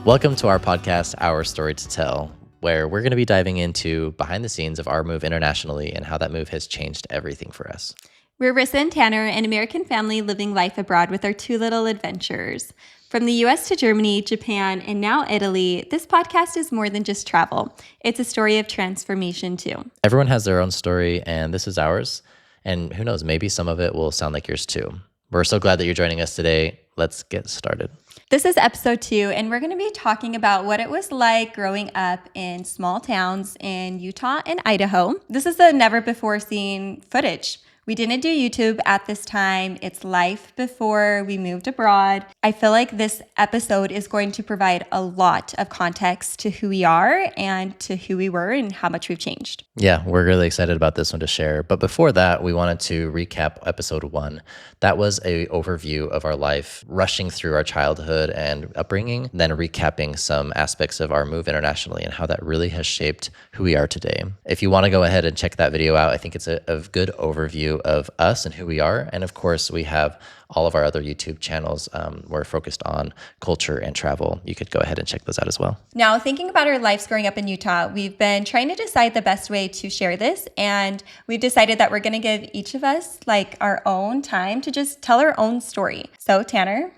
Welcome to our podcast, Our Story to Tell, where we're going to be diving into behind the scenes of our move internationally and how that move has changed everything for us. We're Rissa and Tanner, an American family living life abroad with our two little adventures. From the US to Germany, Japan, and now Italy, this podcast is more than just travel. It's a story of transformation too. Everyone has their own story, and this is ours. And who knows, maybe some of it will sound like yours too. We're so glad that you're joining us today. Let's get started. This is episode 2, and we're going to be talking about what it was like growing up in small towns in Utah and Idaho. This is the never before seen footage. We didn't do YouTube at this time. It's life before we moved abroad. I feel like this episode is going to provide a lot of context to who we are and to who we were and how much we've changed. Yeah, we're really excited about this one to share. But before that, we wanted to recap episode 1. That was an overview of our life, rushing through our childhood and upbringing, then recapping some aspects of our move internationally and how that really has shaped who we are today. If you want to go ahead and check that video out, I think it's a good overview of us and who we are. And of course, we have all of our other YouTube channels. We're focused on culture and travel. You could go ahead and check those out as well. Now, thinking about our lives growing up in Utah, we've been trying to decide the best way to share this. And we've decided that we're going to give each of us like our own time to just tell our own story. So Tanner,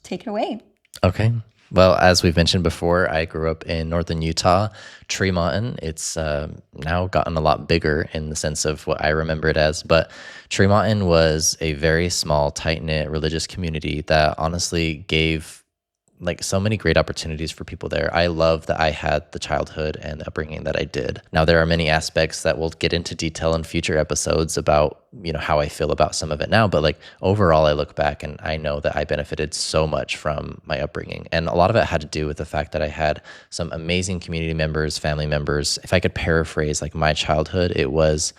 take it away. Okay. Well, as we've mentioned before, I grew up in northern Utah, Tremonton. It's now gotten a lot bigger in the sense of what I remember it as. But Tremonton was a very small, tight-knit religious community that honestly gave like so many great opportunities for people there. I love that I had the childhood and the upbringing that I did. Now, there are many aspects that we'll get into detail in future episodes about, how I feel about some of it now. But like overall, I look back and I know that I benefited so much from my upbringing. And a lot of it had to do with the fact that I had some amazing community members, family members. If I could paraphrase like my childhood, it was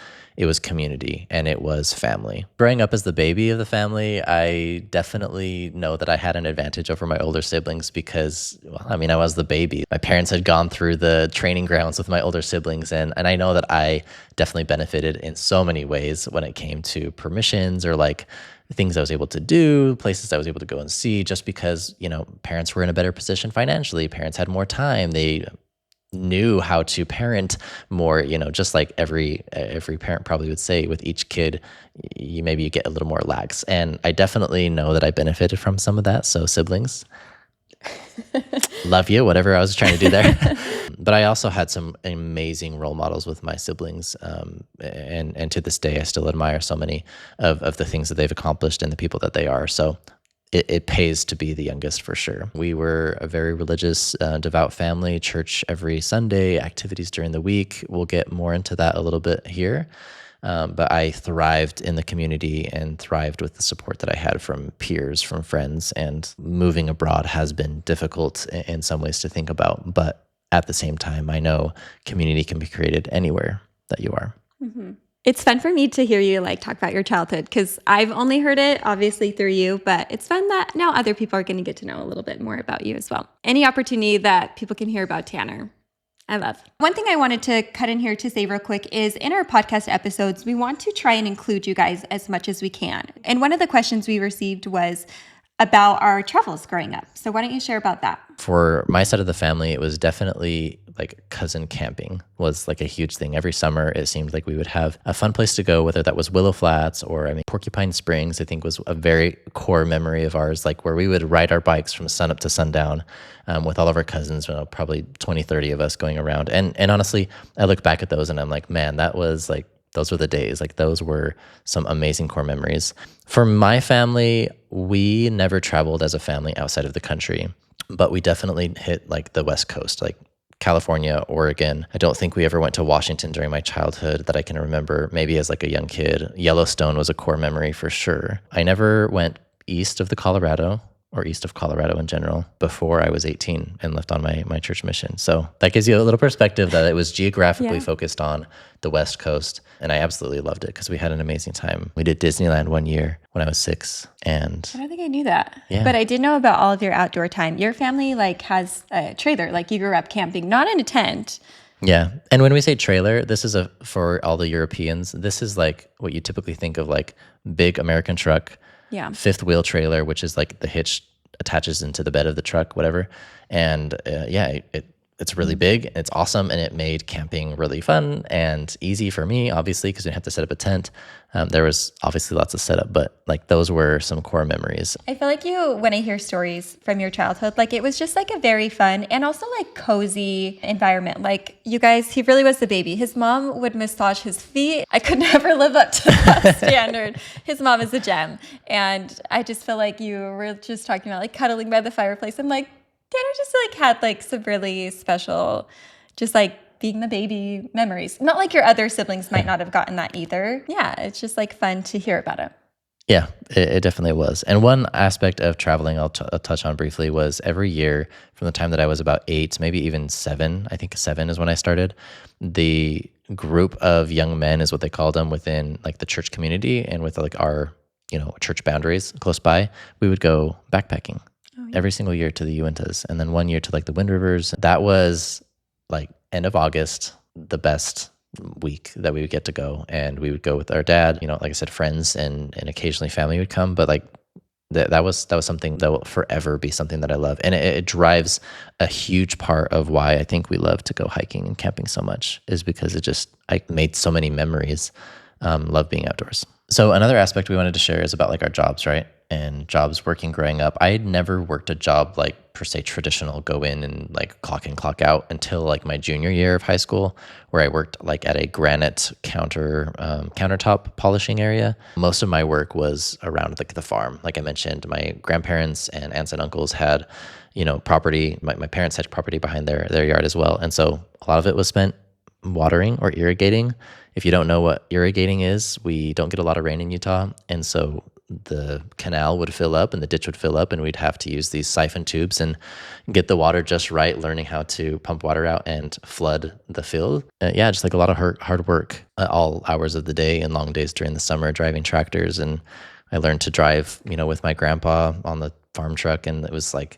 community and it was family. Growing up as the baby of the family, I definitely know that I had an advantage over my older siblings because, I was the baby. My parents had gone through the training grounds with my older siblings, and I know that I definitely benefited in so many ways when it came to permissions or like things I was able to do, places I was able to go and see, just because, parents were in a better position financially. Parents had more time. They knew how to parent more, just like every parent probably would say. With each kid, you get a little more lax. And I definitely know that I benefited from some of that. So siblings, love you, whatever I was trying to do there. But I also had some amazing role models with my siblings. And to this day, I still admire so many of the things that they've accomplished and the people that they are. So it pays to be the youngest for sure. We were a very religious, devout family, church every Sunday, activities during the week. We'll get more into that a little bit here. But I thrived in the community and thrived with the support that I had from peers, from friends. And moving abroad has been difficult in some ways to think about. But at the same time, I know community can be created anywhere that you are. Mm-hmm. It's fun for me to hear you talk about your childhood because I've only heard it obviously through you, but it's fun that now other people are going to get to know a little bit more about you as well. Any opportunity that people can hear about Tanner, I love. One thing I wanted to cut in here to say real quick is in our podcast episodes, we want to try and include you guys as much as we can. And one of the questions we received was about our travels growing up. So why don't you share about that? For my side of the family, it was definitely like cousin camping was like a huge thing. Every summer, it seemed like we would have a fun place to go, whether that was Willow Flats or Porcupine Springs, I think was a very core memory of ours, like where we would ride our bikes from sun up to sundown with all of our cousins, probably 20, 30 of us going around. And honestly, I look back at those and I'm like, man, that was like, those were the days. Like those were some amazing core memories. For my family, we never traveled as a family outside of the country, but we definitely hit like the West Coast, like California, Oregon. I don't think we ever went to Washington during my childhood that I can remember. Maybe as like a young kid. Yellowstone was a core memory for sure. I never went east of the Colorado or east of Colorado in general before I was 18 and left on my church mission. So that gives you a little perspective that it was geographically focused on the West Coast. And I absolutely loved it because we had an amazing time. We did Disneyland one year when I was 6. And I don't think I knew that. Yeah. But I did know about all of your outdoor time. Your family has a trailer, you grew up camping, not in a tent. Yeah. And when we say trailer, this is for all the Europeans, this is like what you typically think of like big American truck. Yeah. Fifth wheel trailer, which is like the hitch attaches into the bed of the truck, whatever. And it's really big, and it's awesome, and it made camping really fun and easy for me, obviously, because we didn't have to set up a tent. There was obviously lots of setup, but like those were some core memories. I feel like when I hear stories from your childhood, like it was just like a very fun and also like cozy environment. Like you guys, he really was the baby. His mom would massage his feet. I could never live up to that standard. His mom is a gem. And I just feel like you were just talking about like cuddling by the fireplace. I'm like, Tanner just like had like some really special, just like being the baby memories. Not like your other siblings might not have gotten that either. Yeah, it's just like fun to hear about it. Yeah, it definitely was. And one aspect of traveling I'll touch on briefly was every year from the time that I was about 8, maybe even 7, I think 7 is when I started, the group of young men is what they called them within like the church community and with like our, church boundaries close by, we would go backpacking. Every single year to the Uintas, and then one year to like the Wind Rivers. That was like end of August, the best week that we would get to go. And we would go with our dad, like I said, friends and occasionally family would come. But like that was something that will forever be something that I love. And it drives a huge part of why I think we love to go hiking and camping so much, is because I made so many memories. Love being outdoors. So another aspect we wanted to share is about like our jobs, right? And jobs working growing up. I had never worked a job like per se traditional, go in and like clock in, clock out until like my junior year of high school, where I worked like at a granite countertop polishing area. Most of my work was around like the farm. Like I mentioned, my grandparents and aunts and uncles had, property. My parents had property behind their yard as well. And so a lot of it was spent watering or irrigating. If you don't know what irrigating is, we don't get a lot of rain in Utah. And so the canal would fill up and the ditch would fill up, and we'd have to use these siphon tubes and get the water just right, learning how to pump water out and flood the field. Just like a lot of hard work at all hours of the day and long days during the summer, driving tractors. And I learned to drive, with my grandpa on the farm truck. And it was like,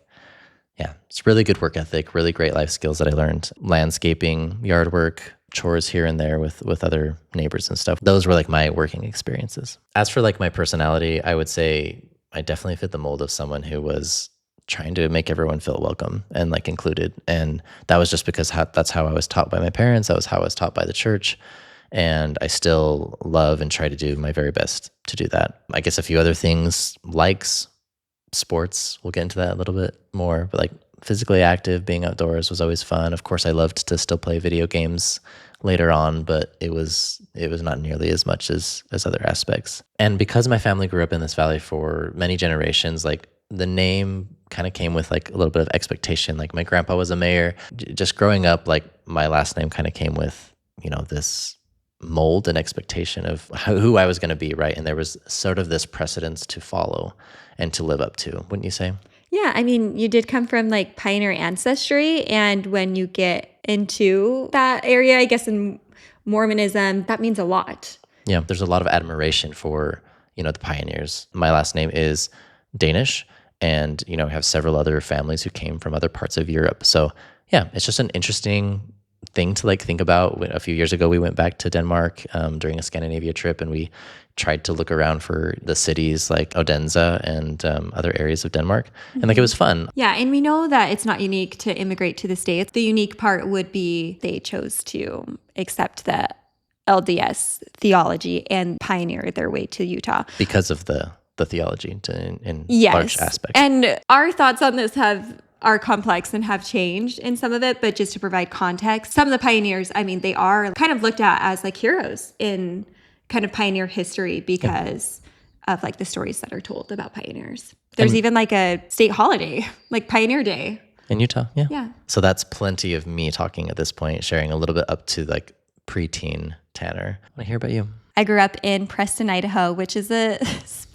it's really good work ethic, really great life skills that I learned. Landscaping, yard work, chores here and there with other neighbors and stuff. Those were like my working experiences. As for like my personality, I would say I definitely fit the mold of someone who was trying to make everyone feel welcome and like included. And that was just because that's how I was taught by my parents. That was how I was taught by the church. And I still love and try to do my very best to do that. I guess a few other things, likes, sports, we'll get into that a little bit more, but like physically active, being outdoors was always fun. Of course, I loved to still play video games later on, but it was not nearly as much as other aspects. And because my family grew up in this valley for many generations, like the name kind of came with like a little bit of expectation. Like my grandpa was a mayor. Just growing up, like my last name kind of came with, this mold and expectation of who I was going to be, right? And there was sort of this precedence to follow and to live up to, wouldn't you say? Yeah, I mean, you did come from like pioneer ancestry, and when you get into that area, I guess in Mormonism, that means a lot. Yeah, there's a lot of admiration for, the pioneers. My last name is Danish, and, we have several other families who came from other parts of Europe. So yeah, it's just an interesting thing to like think about. A few years ago, we went back to Denmark during a Scandinavia trip, and we tried to look around for the cities like Odense and other areas of Denmark. And like, it was fun. Yeah. And we know that it's not unique to immigrate to the States. The unique part would be they chose to accept the LDS theology and pioneer their way to Utah. Because of the theology in large aspects. And our thoughts on this are complex and have changed in some of it, but just to provide context, some of the pioneers, I mean, they are kind of looked at as like heroes in kind of pioneer history because of like the stories that are told about pioneers. There's even like a state holiday, like Pioneer Day. In Utah, yeah. Yeah. So that's plenty of me talking at this point, sharing a little bit up to like preteen Tanner. I want to hear about you. I grew up in Preston, Idaho, which is a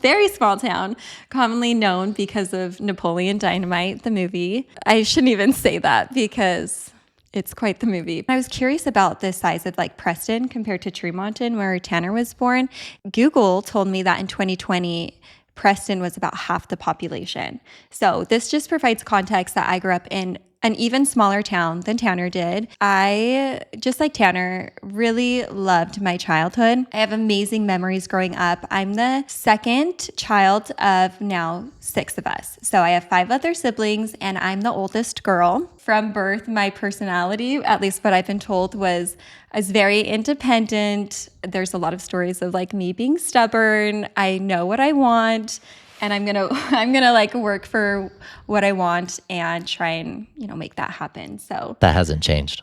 very small town, commonly known because of Napoleon Dynamite, the movie. I shouldn't even say that because it's quite the movie. I was curious about the size of like Preston compared to Tremonton, where Tanner was born. Google told me that in 2020, Preston was about half the population. So this just provides context that I grew up in an even smaller town than Tanner did. I, just like Tanner, really loved my childhood. I have amazing memories growing up. I'm the second child of now 6 of us. So I have 5 other siblings, and I'm the oldest girl. From birth, my personality, at least what I've been told, was very independent. There's a lot of stories of like me being stubborn. I know what I want, and I'm gonna like work for what I want and try and make that happen. So That hasn't changed.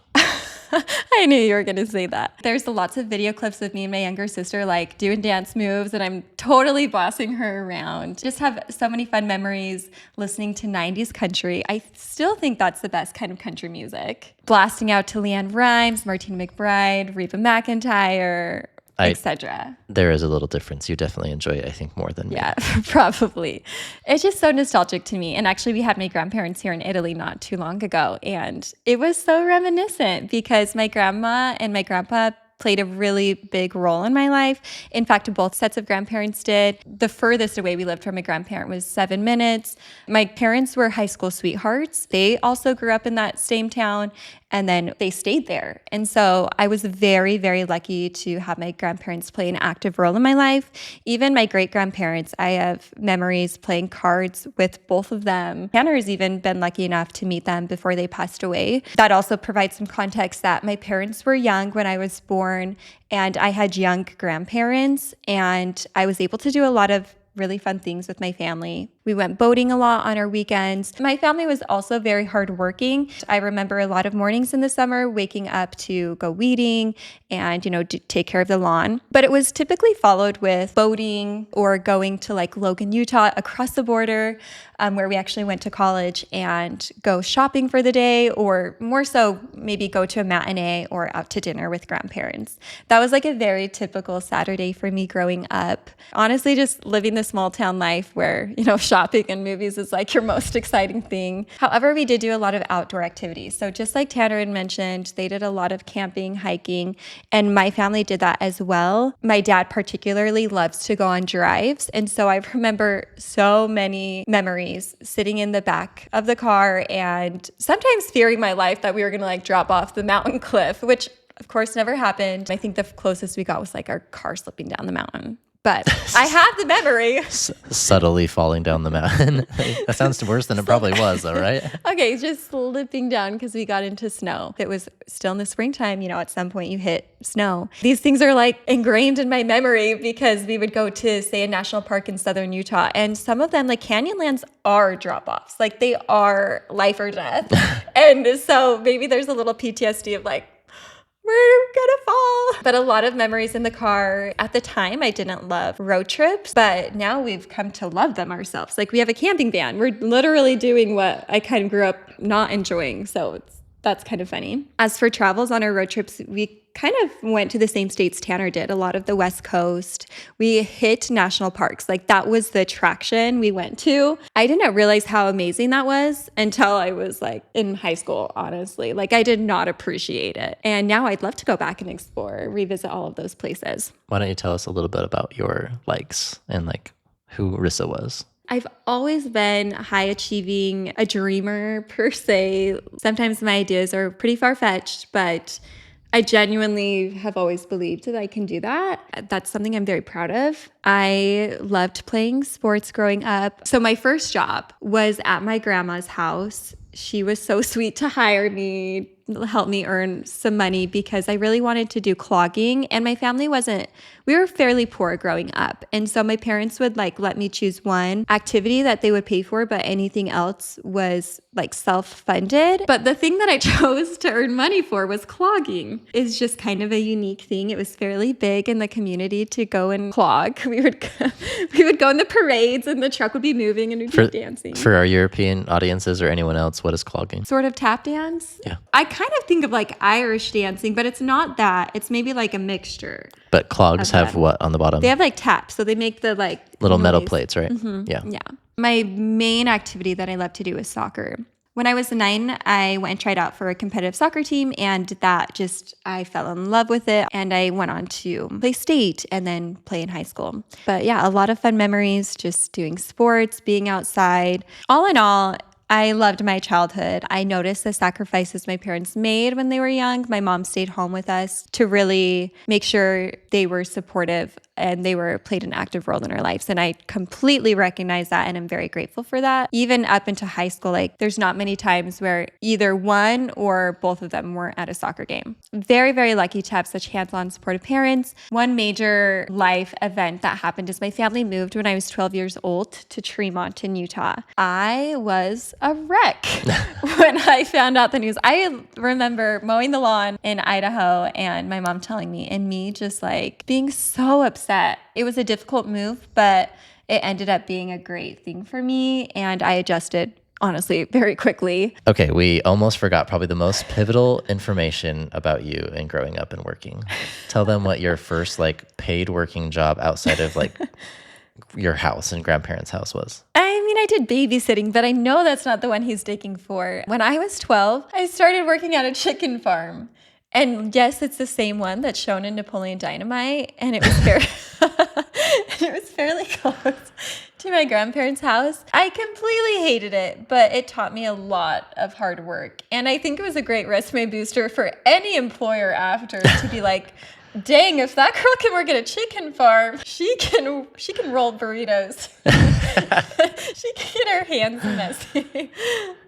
I knew you were going to say that. There's lots of video clips of me and my younger sister like doing dance moves, and I'm totally bossing her around. Just have so many fun memories listening to 90s country. I still think that's the best kind of country music. Blasting out to Leanne Rimes, Martina McBride, Reba McEntire, etc. There is a little difference. You definitely enjoy it, I think, more than me. Yeah, probably. It's just so nostalgic to me. And actually, we had my grandparents here in Italy not too long ago. And it was so reminiscent because my grandma and my grandpa played a really big role in my life. In fact, both sets of grandparents did. The furthest away we lived from a grandparent was 7 minutes. My parents were high school sweethearts. They also grew up in that same town, and then they stayed there. And so I was very, very lucky to have my grandparents play an active role in my life. Even my great-grandparents, I have memories playing cards with both of them. Tanner has even been lucky enough to meet them before they passed away. That also provides some context that my parents were young when I was born, and I had young grandparents, and I was able to do a lot of really fun things with my family. We went boating a lot on our weekends. My family was also very hardworking. I remember a lot of mornings in the summer waking up to go weeding and, take care of the lawn. But it was typically followed with boating or going to like Logan, Utah, across the border, where we actually went to college, and go shopping for the day, or more so maybe go to a matinee or out to dinner with grandparents. That was like a very typical Saturday for me growing up. Honestly, just living the small town life where, shopping and movies is like your most exciting thing. However, we did do a lot of outdoor activities. So just like Tanner had mentioned, they did a lot of camping, hiking, and my family did that as well. My dad particularly loves to go on drives. And so I remember so many memories sitting in the back of the car and sometimes fearing my life that we were going to like drop off the mountain cliff, which of course never happened. I think the closest we got was like our car slipping down the mountain. But I have the memory. Subtly falling down the mountain. That sounds worse than it probably was, though, right? Okay, just slipping down because we got into snow. It was still in the springtime, at some point you hit snow. These things are like ingrained in my memory because we would go to, say, a national park in southern Utah, and some of them, like Canyonlands, are drop-offs. Like they are life or death. And so maybe there's a little PTSD of like, we're gonna fall. But a lot of memories in the car. At the time, I didn't love road trips, but now we've come to love them ourselves. Like we have a camping van. We're literally doing what I kind of grew up not enjoying. So that's kind of funny. As for travels on our road trips, we kind of went to the same states Tanner did, a lot of the West Coast. We hit national parks. Like that was the attraction we went to. I didn't realize how amazing that was until I was like in high school, honestly. Like I did not appreciate it. And now I'd love to go back and explore, revisit all of those places. Why don't you tell us a little bit about your likes and like who Rissa was? I've always been high achieving, a dreamer per se. Sometimes my ideas are pretty far-fetched, but I genuinely have always believed that I can do that. That's something I'm very proud of. I loved playing sports growing up. So my first job was at my grandma's house. She was so sweet to hire me, help me earn some money because I really wanted to do clogging. And my family we were fairly poor growing up. And so my parents would like let me choose one activity that they would pay for, but anything else was like self-funded. But the thing that I chose to earn money for was clogging. It's just kind of a unique thing. It was fairly big in the community to go and clog. We would go in the parades and the truck would be moving and we'd be dancing. For our European audiences or anyone else, what is clogging? Sort of tap dance. Yeah. I kind of think of like Irish dancing, but it's not that. It's maybe like a mixture. But clogs have what on the bottom? They have like taps. So they make the like little noise. metal plates, right? Mm-hmm. Yeah. Yeah. My main activity that I love to do is soccer. When I was 9, I went and tried out for a competitive soccer team, and I fell in love with it. And I went on to play state and then play in high school. But yeah, a lot of fun memories, just doing sports, being outside. All in all, I loved my childhood. I noticed the sacrifices my parents made when they were young. My mom stayed home with us to really make sure they were supportive and they played an active role in our lives. And I completely recognize that, and I'm very grateful for that. Even up into high school, like there's not many times where either one or both of them were at a soccer game. Very, very lucky to have such hands-on supportive parents. One major life event that happened is my family moved when I was 12 years old to Tremont in Utah. I was a wreck when I found out the news. I remember mowing the lawn in Idaho and my mom telling me, and me just like being so upset. It was a difficult move, but it ended up being a great thing for me, and I adjusted honestly very quickly. Okay, we almost forgot probably the most pivotal information about you in growing up and working. Tell them what your first like paid working job outside of like your house and grandparents' house was. I mean, I did babysitting, but I know that's not the one he's digging for. When I was 12, I started working at a chicken farm. And yes, it's the same one that's shown in Napoleon Dynamite, and it was fairly close to my grandparents' house. I completely hated it, but it taught me a lot of hard work. And I think it was a great resume booster for any employer after to be like, dang, if that girl can work at a chicken farm, she can roll burritos. She can get her hands messy.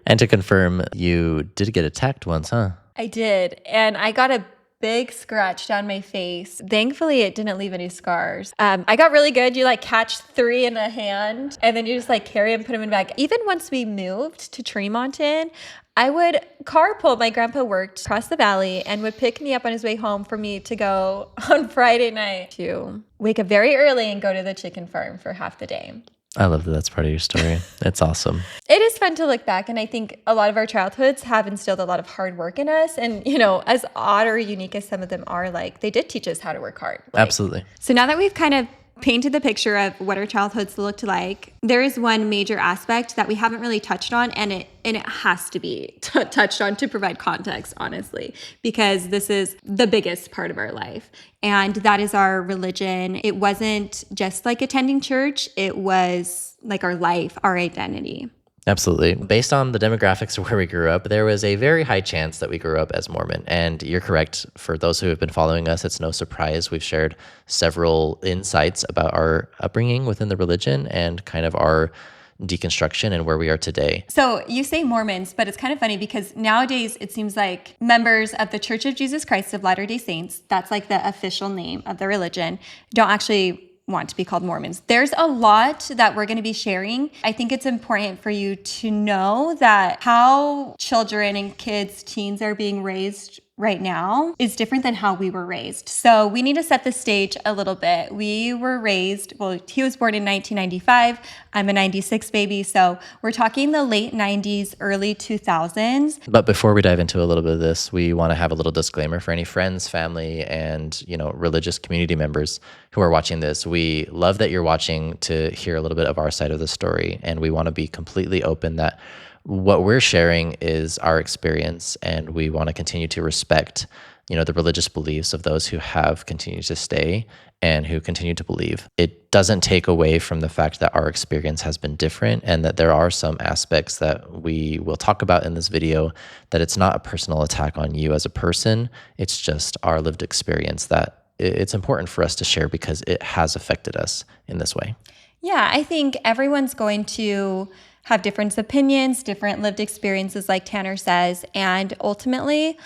And to confirm, you did get attacked once, huh? I did. And I got a big scratch down my face. Thankfully, it didn't leave any scars. I got really good. You like catch 3 in a hand and then you just like carry them, put them in a bag. Even once we moved to Tremont, I would carpool. My grandpa worked across the valley and would pick me up on his way home for me to go on Friday night to wake up very early and go to the chicken farm for half the day. I love that that's part of your story. It's awesome. It is fun to look back, and I think a lot of our childhoods have instilled a lot of hard work in us. And, you know, as odd or unique as some of them are, like, they did teach us how to work hard. Like, absolutely. So now that we've kind of painted the picture of what our childhoods looked like, there is one major aspect that we haven't really touched on, and it has to be touched on to provide context, honestly, because this is the biggest part of our life, and that is our religion. It wasn't just like attending church, it was like our life, our identity. Absolutely. Based on the demographics of where we grew up, there was a very high chance that we grew up as Mormon. And you're correct. For those who have been following us, it's no surprise. We've shared several insights about our upbringing within the religion and kind of our deconstruction and where we are today. So you say Mormons, but it's kind of funny because nowadays it seems like members of the Church of Jesus Christ of Latter-day Saints, that's like the official name of the religion, don't actually want to be called Mormons. There's a lot that we're going to be sharing. I think it's important for you to know that how children and kids, teens are being raised right now is different than how we were raised. So we need to set the stage a little bit. We were raised, well, he was born in 1995. I'm a 96 baby. So we're talking the late 90s, early 2000s. But before we dive into a little bit of this, we want to have a little disclaimer for any friends, family, and, religious community members who are watching this. We love that you're watching to hear a little bit of our side of the story. And we want to be completely open that what we're sharing is our experience, and we want to continue to respect, the religious beliefs of those who have continued to stay and who continue to believe. It doesn't take away from the fact that our experience has been different and that there are some aspects that we will talk about in this video that it's not a personal attack on you as a person. It's just our lived experience that it's important for us to share because it has affected us in this way. Yeah, I think everyone's going to have different opinions, different lived experiences, like Tanner says. And ultimately,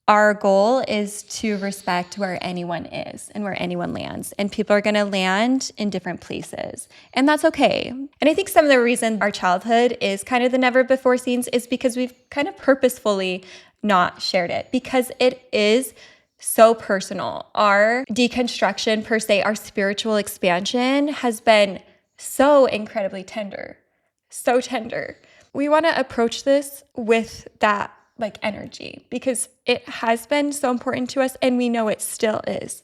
our goal is to respect where anyone is and where anyone lands. And people are going to land in different places. And that's okay. And I think some of the reason our childhood is kind of the never before scenes is because we've kind of purposefully not shared it, because it is so personal. Our deconstruction, per se, our spiritual expansion has been so incredibly tender. So tender. We want to approach this with that energy because it has been so important to us, and we know it still is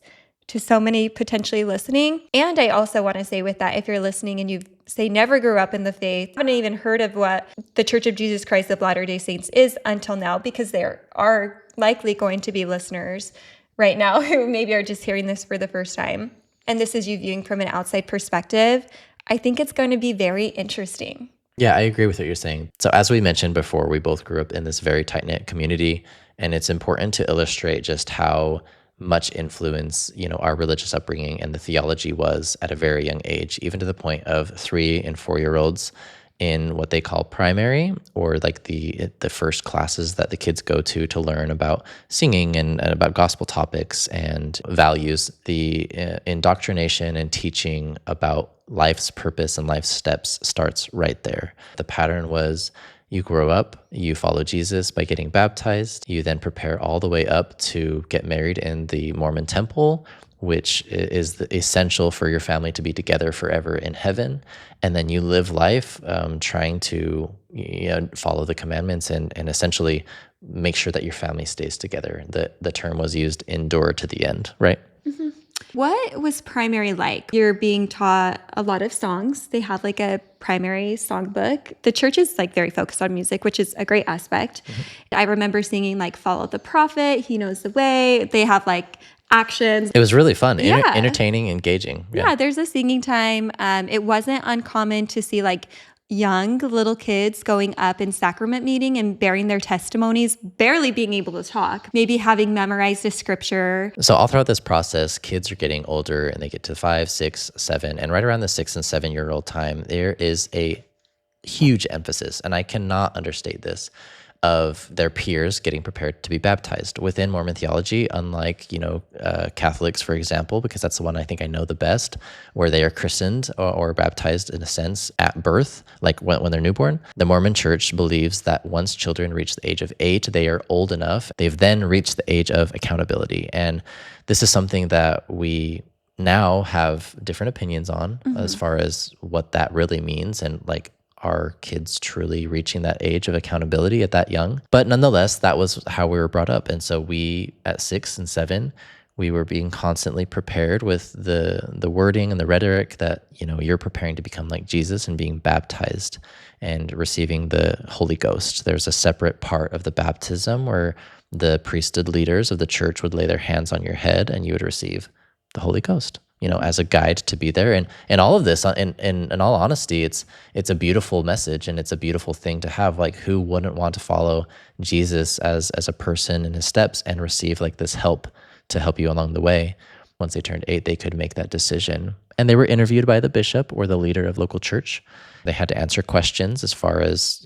to so many potentially listening. And I also want to say with that, if you're listening and you say never grew up in the faith, haven't even heard of what the Church of Jesus Christ of Latter-day Saints is until now, because there are likely going to be listeners right now who maybe are just hearing this for the first time, and this is you viewing from an outside perspective, I think it's going to be very interesting. Yeah, I agree with what you're saying. So, as we mentioned before, we both grew up in this very tight knit community, and it's important to illustrate just how much influence, our religious upbringing and the theology was at a very young age, even to the point of 3 and 4 year olds in what they call primary, or like the first classes that the kids go to learn about singing and about gospel topics and values. The indoctrination and teaching about life's purpose and life's steps starts right there. The pattern was you grow up, you follow Jesus by getting baptized, you then prepare all the way up to get married in the Mormon temple, which is essential for your family to be together forever in heaven. And then you live life trying to follow the commandments and essentially make sure that your family stays together. The term was used, endure to the end, right? What was primary like? You're being taught a lot of songs. They have like a primary songbook. The church is like very focused on music, which is a great aspect. I remember singing like Follow the Prophet, He Knows the Way. They have like actions. It was really fun, Yeah. entertaining, engaging. Yeah, there's a singing time. It wasn't uncommon to see like young little kids going up in sacrament meeting and bearing their testimonies, barely being able to talk, maybe having memorized a scripture. So all throughout this process, kids are getting older and they get to 5, 6, 7, and right around the 6 and 7 year old time, there is a huge emphasis, and I cannot understate this, of their peers getting prepared to be baptized. Within Mormon theology, unlike, Catholics, for example, because that's the one I think I know the best, where they are christened or baptized in a sense at birth, like when they're newborn, the Mormon church believes that once children reach the age of 8, they are old enough. They've then reached the age of accountability. And this is something that we now have different opinions on as far as what that really means, and like, are kids truly reaching that age of accountability at that young? But nonetheless, that was how we were brought up. And so we, at 6 and 7, we were being constantly prepared with the wording and the rhetoric that, you're preparing to become like Jesus and being baptized and receiving the Holy Ghost. There's a separate part of the baptism where the priesthood leaders of the church would lay their hands on your head and you would receive the Holy Ghost, as a guide to be there. And all of this, in all honesty, it's a beautiful message, and it's a beautiful thing to have. Like, who wouldn't want to follow Jesus as a person in his steps and receive like this help to help you along the way? Once they turned 8, they could make that decision. And they were interviewed by the bishop or the leader of local church. They had to answer questions as far as,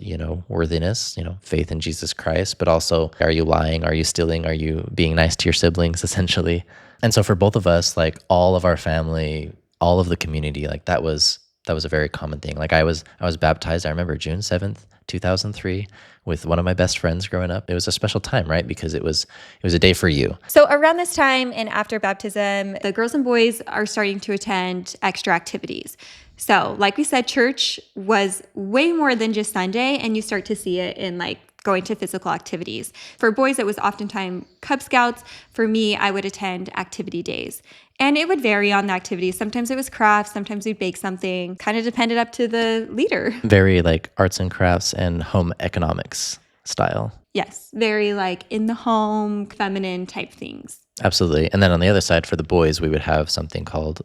worthiness, faith in Jesus Christ, but also, are you lying? Are you stealing? Are you being nice to your siblings, essentially? And so for both of us, like all of our family, all of the community, like that was a very common thing. Like I was baptized, I remember June 7th, 2003, with one of my best friends growing up. It was a special time, right? Because it was a day for you. So around this time and after baptism, the girls and boys are starting to attend extra activities. So like we said, church was way more than just Sunday, and you start to see it in like going to physical activities. For boys, it was oftentimes Cub Scouts. For me, I would attend activity days. And it would vary on the activities. Sometimes it was crafts, sometimes we'd bake something, kind of depended up to the leader. Very like arts and crafts and home economics style. Yes, very like in the home, feminine type things. Absolutely. And then on the other side, for the boys, we would have something called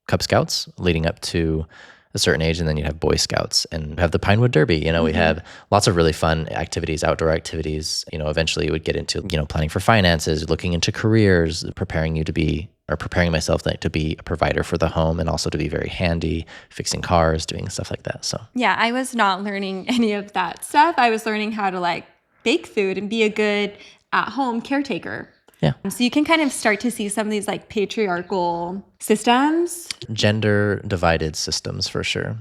Cub Scouts leading up to a certain age, and then you'd have Boy Scouts and have the Pinewood Derby. We had lots of really fun activities, outdoor activities. Eventually you would get into, planning for finances, looking into careers, preparing myself to be a provider for the home, and also to be very handy, fixing cars, doing stuff like that. So yeah, I was not learning any of that stuff. I was learning how to like bake food and be a good at-home caretaker. Yeah. So you can kind of start to see some of these like patriarchal systems. Gender divided systems for sure.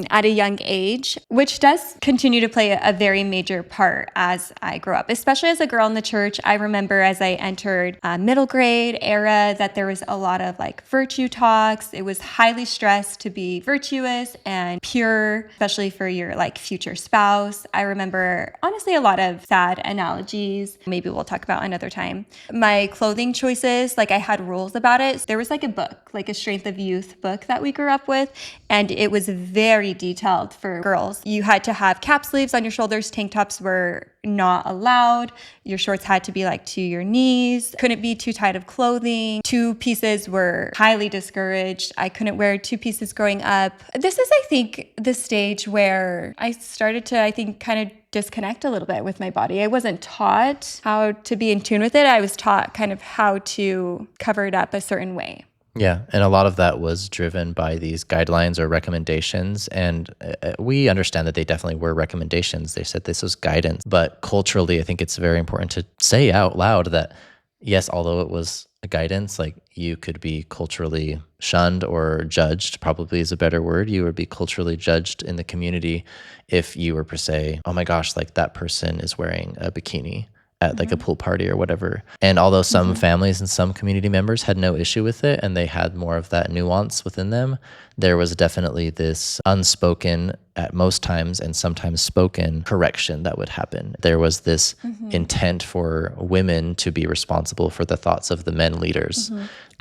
At a young age, which does continue to play a very major part as I grow up, especially as a girl in the church. I remember as I entered middle grade era that there was a lot of like virtue talks. It was highly stressed to be virtuous and pure, especially for your like future spouse. I remember honestly a lot of sad analogies. Maybe we'll talk about another time. My clothing choices, like I had rules about it. There was like a book, like a strength of youth book that we grew up with, and it was very detailed for girls. You had to have cap sleeves on your shoulders. Tank tops were not allowed. Your shorts had to be like to your knees. Couldn't be too tight of clothing. Two pieces were highly discouraged. I couldn't wear two pieces growing up. This is, I think, the stage where I started to, I think, kind of disconnect a little bit with my body. I wasn't taught how to be in tune with it. I was taught kind of how to cover it up a certain way. Yeah, and a lot of that was driven by these guidelines or recommendations, and we understand that they definitely were recommendations. They said this was guidance, but culturally, I think it's very important to say out loud that, yes, although it was a guidance, like you could be culturally shunned or judged, probably is a better word. You would be culturally judged in the community if you were per se, oh my gosh, like that person is wearing a bikini at like a pool party or whatever. And although some families and some community members had no issue with it and they had more of that nuance within them, there was definitely this unspoken at most times and sometimes spoken correction that would happen. There was this intent for women to be responsible for the thoughts of the men leaders.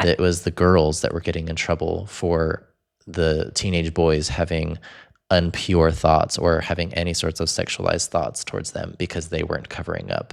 It was the girls that were getting in trouble for the teenage boys having unpure thoughts or having any sorts of sexualized thoughts towards them because they weren't covering up.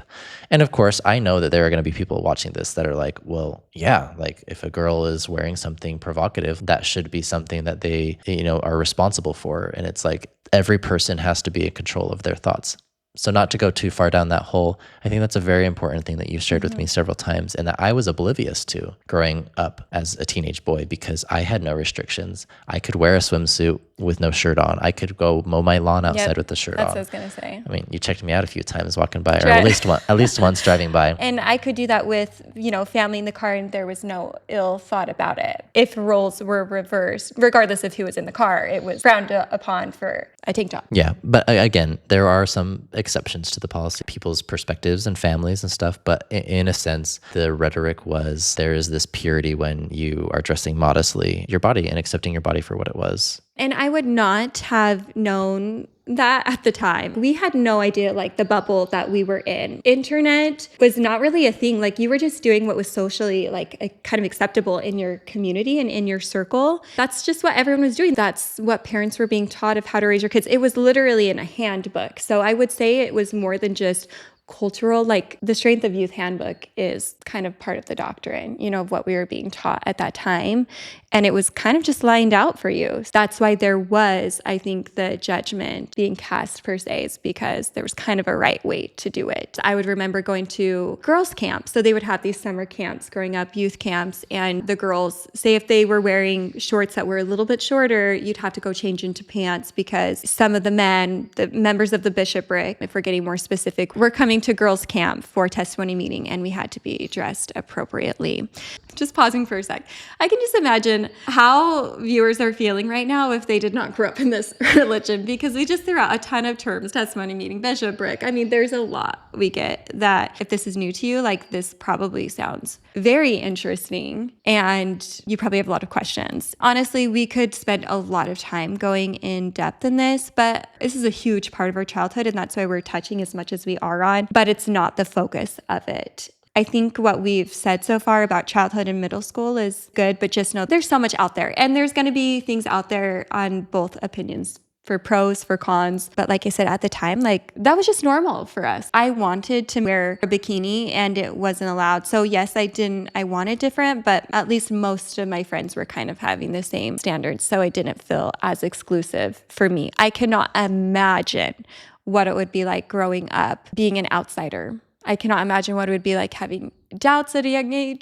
And of course, I know that there are going to be people watching this that are like, well, yeah, like if a girl is wearing something provocative, that should be something that they, are responsible for. And it's like every person has to be in control of their thoughts. So not to go too far down that hole, I think that's a very important thing that you've shared with me several times and that I was oblivious to growing up as a teenage boy because I had no restrictions. I could wear a swimsuit with no shirt on. I could go mow my lawn outside with the shirt on. That's what I was going to say. I mean, you checked me out a few times walking by, or at least once driving by. And I could do that with, family in the car, and there was no ill thought about it. If roles were reversed, regardless of who was in the car, it was frowned upon for a tank top. Yeah, but again, there are some exceptions to the policy, people's perspectives and families and stuff. But in a sense, the rhetoric was there is this purity when you are dressing modestly your body and accepting your body for what it was. And I would not have known that at the time. We had no idea, like, the bubble that we were in. Internet was not really a thing. Like, you were just doing what was socially, like, kind of acceptable in your community and in your circle. That's just what everyone was doing. That's what parents were being taught of how to raise your kids. It was literally in a handbook. So I would say it was more than just cultural, like the Strength of Youth handbook is kind of part of the doctrine, of what we were being taught at that time. And it was kind of just lined out for you. That's why there was, I think, the judgment being cast per se, is because there was kind of a right way to do it. I would remember going to girls' camps. So they would have these summer camps growing up, youth camps, and the girls, say if they were wearing shorts that were a little bit shorter, you'd have to go change into pants because some of the men, the members of the bishopric, if we're getting more specific, were coming to girls' camp for testimony meeting, and we had to be dressed appropriately. Just pausing for a sec. I can just imagine how viewers are feeling right now if they did not grow up in this religion, because we just threw out a ton of terms, testimony meeting, bishopric. I mean, there's a lot we get that if this is new to you, like, this probably sounds very interesting and you probably have a lot of questions. Honestly, we could spend a lot of time going in depth in this, but this is a huge part of our childhood, and that's why we're touching as much as we are on, but it's not the focus of it. I think what we've said so far about childhood and middle school is good, but just know there's so much out there, and there's going to be things out there on both opinions, for pros, for cons. But like I said, at the time, like, that was just normal for us. I wanted to wear a bikini and it wasn't allowed. So yes, I wanted different, but at least most of my friends were kind of having the same standards. So it didn't feel as exclusive for me. I cannot imagine what it would be like growing up, being an outsider. I cannot imagine what it would be like having doubts at a young age,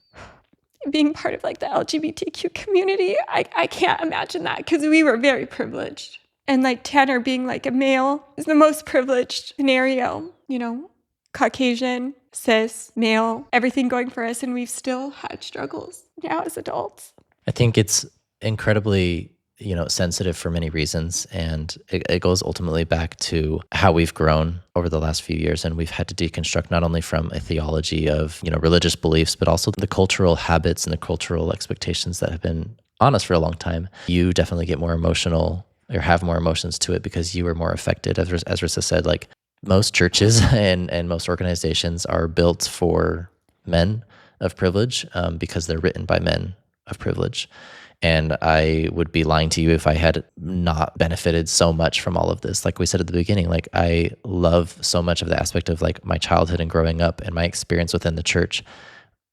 being part of, like, the LGBTQ community. I can't imagine that, because we were very privileged. And, like, Tanner being, like, a male is the most privileged scenario, Caucasian, cis, male, everything going for us. And we've still had struggles now as adults. I think it's incredibly sensitive for many reasons. And it goes ultimately back to how we've grown over the last few years. And we've had to deconstruct not only from a theology of, religious beliefs, but also the cultural habits and the cultural expectations that have been on us for a long time. You definitely get more emotional or have more emotions to it because you were more affected. As Rissa said, like, most churches and most organizations are built for men of privilege because they're written by men of privilege. And I would be lying to you if I had not benefited so much from all of this. Like we said at the beginning, like I love so much of the aspect of like my childhood and growing up, and my experience within the church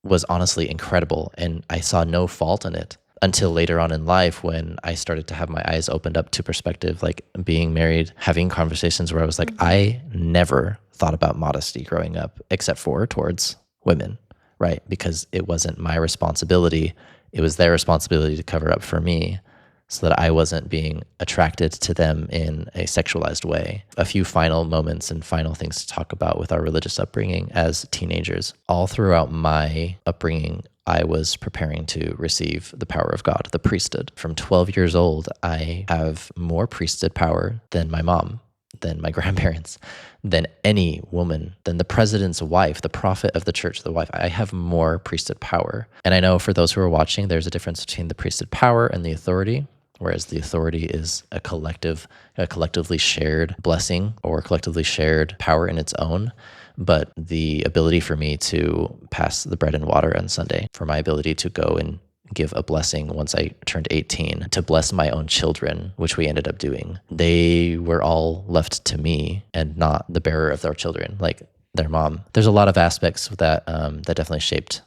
was honestly incredible. And I saw no fault in it until later on in life when I started to have my eyes opened up to perspective, like being married, having conversations where I was like, I never thought about modesty growing up except for towards women, right? Because it wasn't my responsibility. It was their responsibility to cover up for me so that I wasn't being attracted to them in a sexualized way. A few final moments and final things to talk about with our religious upbringing as teenagers. All throughout my upbringing, I was preparing to receive the power of God, the priesthood. From 12 years old, I have more priesthood power than my mom, than my grandparents, than any woman, than the president's wife, the prophet of the church, the wife. I have more priesthood power. And I know for those who are watching, there's a difference between the priesthood power and the authority, whereas the authority is a collectively shared blessing or collectively shared power in its own. But the ability for me to pass the bread and water on Sunday, for my ability to go and give a blessing once I turned 18, to bless my own children, which we ended up doing. They were all left to me and not the bearer of their children, like their mom. There's a lot of aspects that that definitely shaped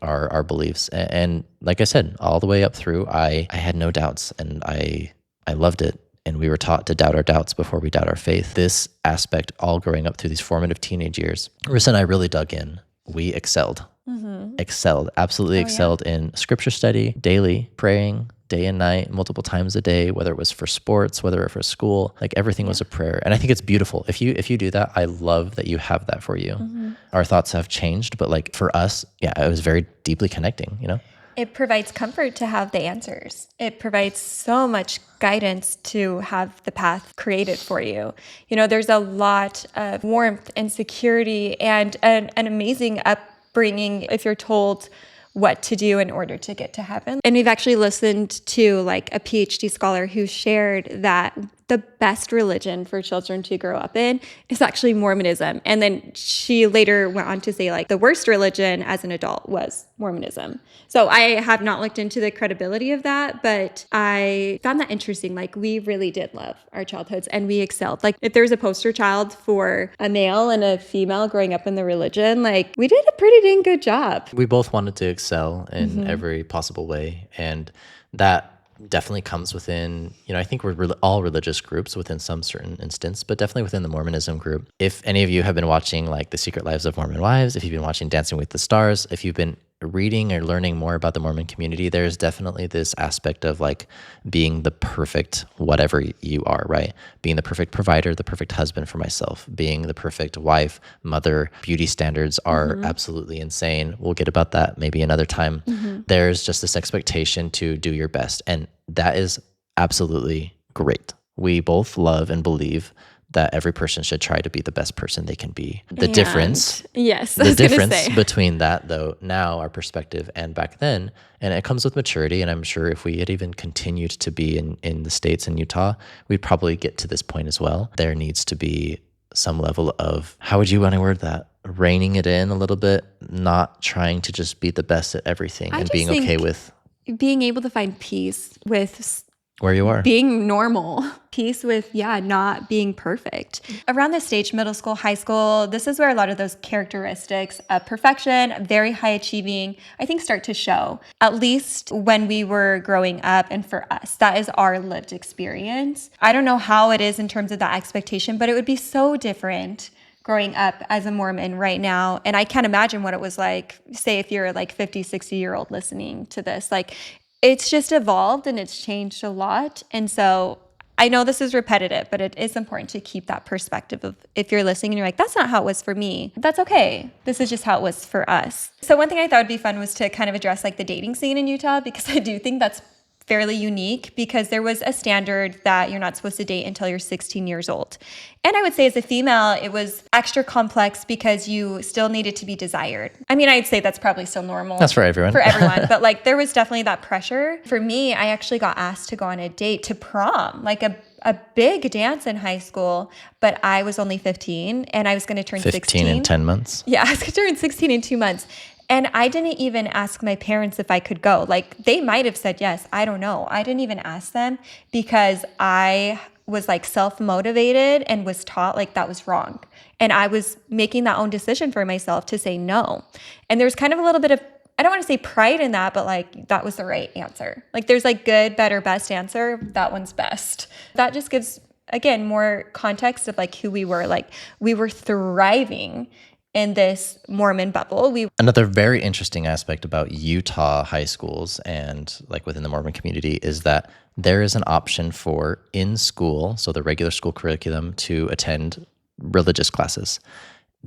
our beliefs. And like I said, all the way up through, I had no doubts, and I loved it. And we were taught to doubt our doubts before we doubt our faith. This aspect, all growing up through these formative teenage years, Rissa and I really dug in. We excelled. Absolutely excelled in scripture study, daily praying, day and night, multiple times a day, whether it was for sports, whether it was for school, like everything was a prayer. And I think it's beautiful. If you do that, I love that you have that for you. Our thoughts have changed, but like for us, yeah, it was very deeply connecting, you know? It provides comfort to have the answers. It provides so much guidance to have the path created for you. You know, there's a lot of warmth and security and an amazing upbringing if you're told what to do in order to get to heaven. And we've actually listened to like a PhD scholar who shared that the best religion for children to grow up in is actually Mormonism. And then she later went on to say like the worst religion as an adult was Mormonism. So I have not looked into the credibility of that, but I found that interesting. Like we really did love our childhoods and we excelled. Like if there's a poster child for a male and a female growing up in the religion, like we did a pretty dang good job. We both wanted to excel in every possible way. And that definitely comes within, you know, I think we're all religious groups within some certain instance, but definitely within the Mormonism group. If any of you have been watching like The Secret Lives of Mormon Wives, if you've been watching Dancing with the Stars, if you've been reading or learning more about the Mormon community, there's definitely this aspect of like being the perfect whatever you are, right? Being the perfect provider, the perfect husband for myself, being the perfect wife, mother. Beauty standards are absolutely insane. We'll get about that maybe another time. There's just this expectation to do your best, and that is absolutely great. We both love and believe that every person should try to be the best person they can be. The difference between that, though, now our perspective and back then, and it comes with maturity, and I'm sure if we had even continued to be in the States and Utah, we'd probably get to this point as well. There needs to be some level of, how would you want to word that? Reining it in a little bit, not trying to just be the best at everything and being okay with being able to find peace with where you are, being normal, peace with, not being perfect. Around this stage, middle school, high school, this is where a lot of those characteristics of perfection, very high achieving, I think start to show, at least when we were growing up. And for us, that is our lived experience. I don't know how it is in terms of that expectation, but it would be so different growing up as a Mormon right now. And I can't imagine what it was like, say, if you're like 50, 60-year-old listening to this, like it's just evolved and it's changed a lot. And so I know this is repetitive, but it is important to keep that perspective of if you're listening and you're like, that's not how it was for me. That's okay. This is just how it was for us. So one thing I thought would be fun was to kind of address like the dating scene in Utah, because I do think that's fairly unique, because there was a standard that you're not supposed to date until you're 16 years old. And I would say as a female, it was extra complex because you still needed to be desired. I mean, I'd say that's probably still normal. That's for everyone. But like there was definitely that pressure. For me, I actually got asked to go on a date to prom, like a big dance in high school, but I was only 15 and I was going to turn 16. 15 in 10 months. Yeah, I was going to turn 16 in 2 months. And I didn't even ask my parents if I could go. Like, they might have said yes. I don't know. I didn't even ask them because I was like self-motivated and was taught like that was wrong. And I was making that own decision for myself to say no. And there's kind of a little bit of, I don't want to say pride in that, but like that was the right answer. Like there's like good, better, best answer. That one's best. That just gives, again, more context of like who we were. Like we were thriving in this Mormon bubble. Another very interesting aspect about Utah high schools and like within the Mormon community is that there is an option for in school, so the regular school curriculum, to attend religious classes.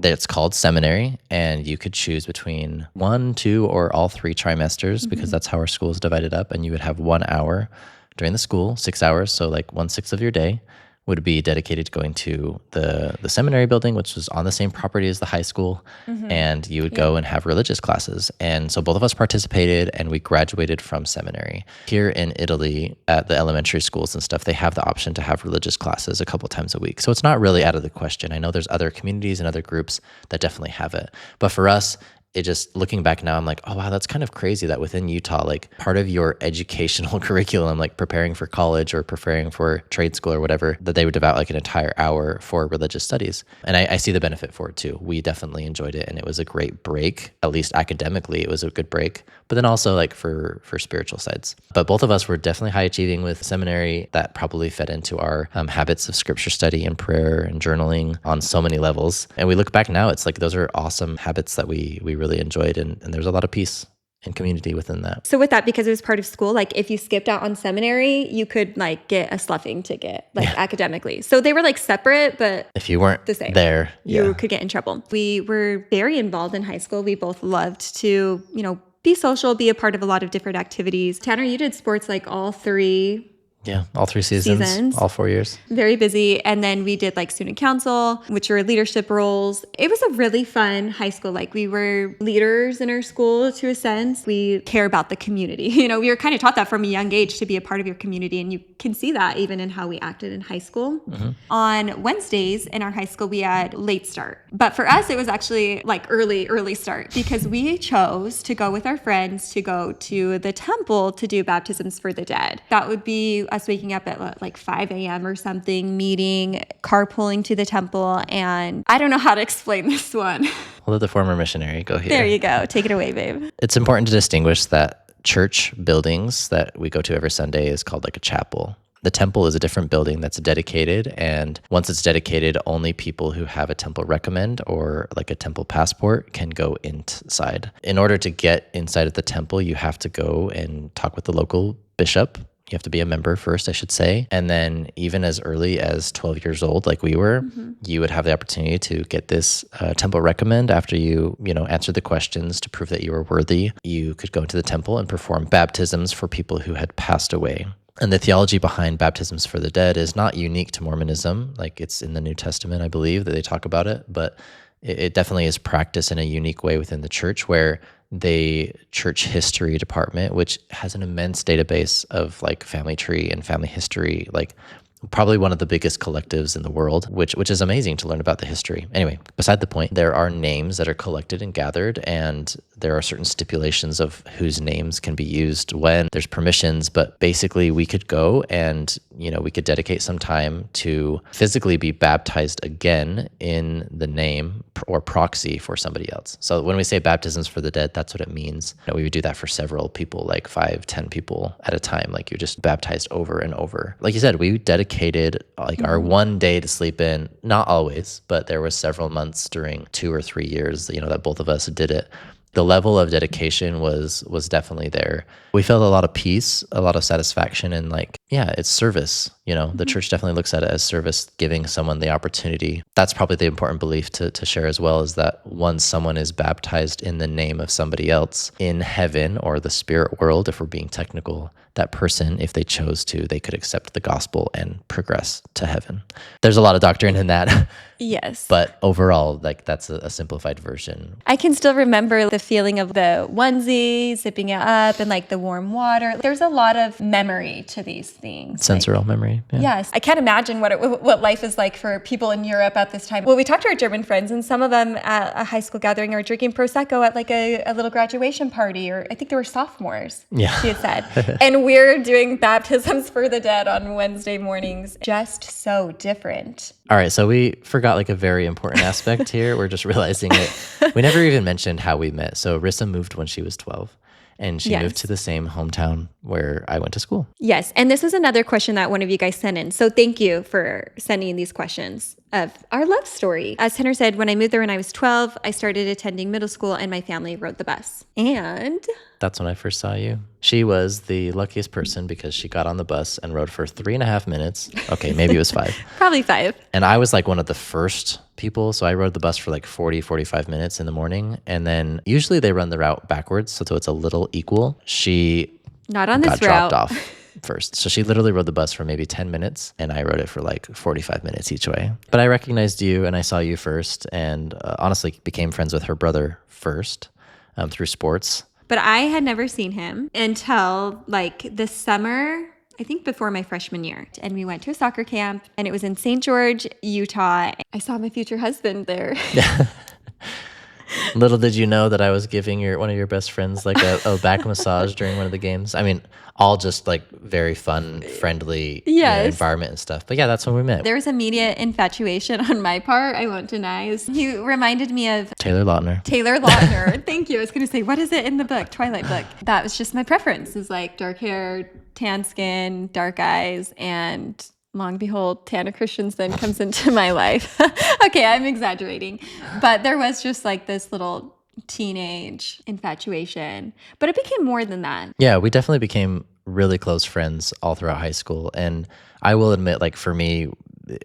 It's called seminary, and you could choose between 1, 2, or all 3 trimesters because that's how our school is divided up. And you would have 1 hour during the school, 6 hours, so like 1/6 of your day would be dedicated to going to the seminary building, which was on the same property as the high school, and you would go and have religious classes. And so both of us participated, and we graduated from seminary. Here in Italy, at the elementary schools and stuff, they have the option to have religious classes a couple times a week. So it's not really out of the question. I know there's other communities and other groups that definitely have it. But for us, it just, looking back now, I'm like, oh wow, that's kind of crazy that within Utah, like part of your educational curriculum, like preparing for college or preparing for trade school or whatever, that they would devote like an entire hour for religious studies. And I see the benefit for it too. We definitely enjoyed it, and it was a great break. At least academically, it was a good break, but then also like for spiritual sides. But both of us were definitely high achieving with seminary. That probably fed into our habits of scripture study and prayer and journaling on so many levels. And we look back now, it's like those are awesome habits that we really enjoyed, and there's a lot of peace and community within that. So with that, because it was part of school, like if you skipped out on seminary, you could like get a sloughing ticket, like academically. So they were like separate, but if you weren't the same there, you could get in trouble. We were very involved in high school. We both loved to, be social, be a part of a lot of different activities. Tanner, you did sports like all 3. Yeah, all 3 seasons, all 4 years. Very busy. And then we did like student council, which were leadership roles. It was a really fun high school. Like we were leaders in our school to a sense. We care about the community. We were kind of taught that from a young age to be a part of your community. And you can see that even in how we acted in high school. On Wednesdays in our high school, we had late start. But for us, it was actually like early start because we chose to go with our friends to go to the temple to do baptisms for the dead. That would be us waking up at like 5 a.m. or something, meeting, carpooling to the temple. And I don't know how to explain this one. We'll let the former missionary go here. There you go. Take it away, babe. It's important to distinguish that church buildings that we go to every Sunday is called like a chapel. The temple is a different building that's dedicated, and once it's dedicated, only people who have a temple recommend or like a temple passport can go inside. In order to get inside of the temple, you have to go and talk with the local bishop. You have to be a member first, I should say. And then even as early as 12 years old, like we were, you would have the opportunity to get this temple recommend after you answered the questions to prove that you were worthy. You could go into the temple and perform baptisms for people who had passed away. And the theology behind baptisms for the dead is not unique to Mormonism. Like it's in the New Testament, I believe, that they talk about it. But it definitely is practiced in a unique way within the church, where the church history department, which has an immense database of like family tree and family history, like probably one of the biggest collectives in the world, which is amazing to learn about the history. Anyway, beside the point, there are names that are collected and gathered, and there are certain stipulations of whose names can be used when there's permissions. But basically, we could go and we could dedicate some time to physically be baptized again in the name or proxy for somebody else. So when we say baptisms for the dead, that's what it means. We would do that for several people, like 5, 10 people at a time. Like you're just baptized over and over. Like you said, we dedicated like our one day to sleep in. Not always, but there were several months during 2 or 3 years, that both of us did it. The level of dedication was definitely there. We felt a lot of peace, a lot of satisfaction, and it's service. The church definitely looks at it as service, giving someone the opportunity. That's probably the important belief to share as well, is that once someone is baptized in the name of somebody else in heaven or the spirit world, if we're being technical, that person, if they chose to, they could accept the gospel and progress to heaven. There's a lot of doctrine in that. Yes. But overall, that's a simplified version. I can still remember the feeling of the onesie, zipping it up, and the warm water. There's a lot of memory to these things. Sensorial memories. seminary. Yeah. Yes. I can't imagine what life is like for people in Europe at this time. Well, we talked to our German friends, and some of them at a high school gathering are drinking Prosecco at like a little graduation party, or I think they were sophomores, Yeah. she had said. And we're doing baptisms for the dead on Wednesday mornings. Just so different. All right, so we forgot like a very important aspect here. We're just realizing it. We never even mentioned how we met. So Rissa moved when she was 12. And she moved to the same hometown where I went to school. Yes. And this is another question that one of you guys sent in. So thank you for sending in these questions of our love story. As Tanner said, when I moved there when I was 12, I started attending middle school and my family rode the bus. And that's when I first saw you. She was the luckiest person because she got on the bus and rode for 3.5 minutes. Okay, maybe it was 5. Probably 5. And I was like one of the first people. So I rode the bus for like 45 minutes in the morning. And then usually they run the route backwards. So it's a little equal. She not on this got route. dropped off first. So she literally rode the bus for maybe 10 minutes and I rode it for like 45 minutes each way. But I recognized you and I saw you first and honestly became friends with her brother first through sports. But I had never seen him until like this summer, I think before my freshman year. And we went to a soccer camp and it was in St. George, Utah. I saw my future husband there. Little did you know that I was giving one of your best friends like a back massage during one of the games. I mean, all just like very fun, friendly environment and stuff. But yeah, that's when we met. There was immediate infatuation on my part. I won't deny. He reminded me of Taylor Lautner. Thank you. I was going to say, what is it in the book? Twilight book. That was just my preference. Is like dark hair, tan skin, dark eyes, and long behold, Tanner Christensen comes into my life. Okay, I'm exaggerating. But there was just like this little teenage infatuation. But it became more than that. Yeah, we definitely became really close friends all throughout high school. And I will admit, like for me,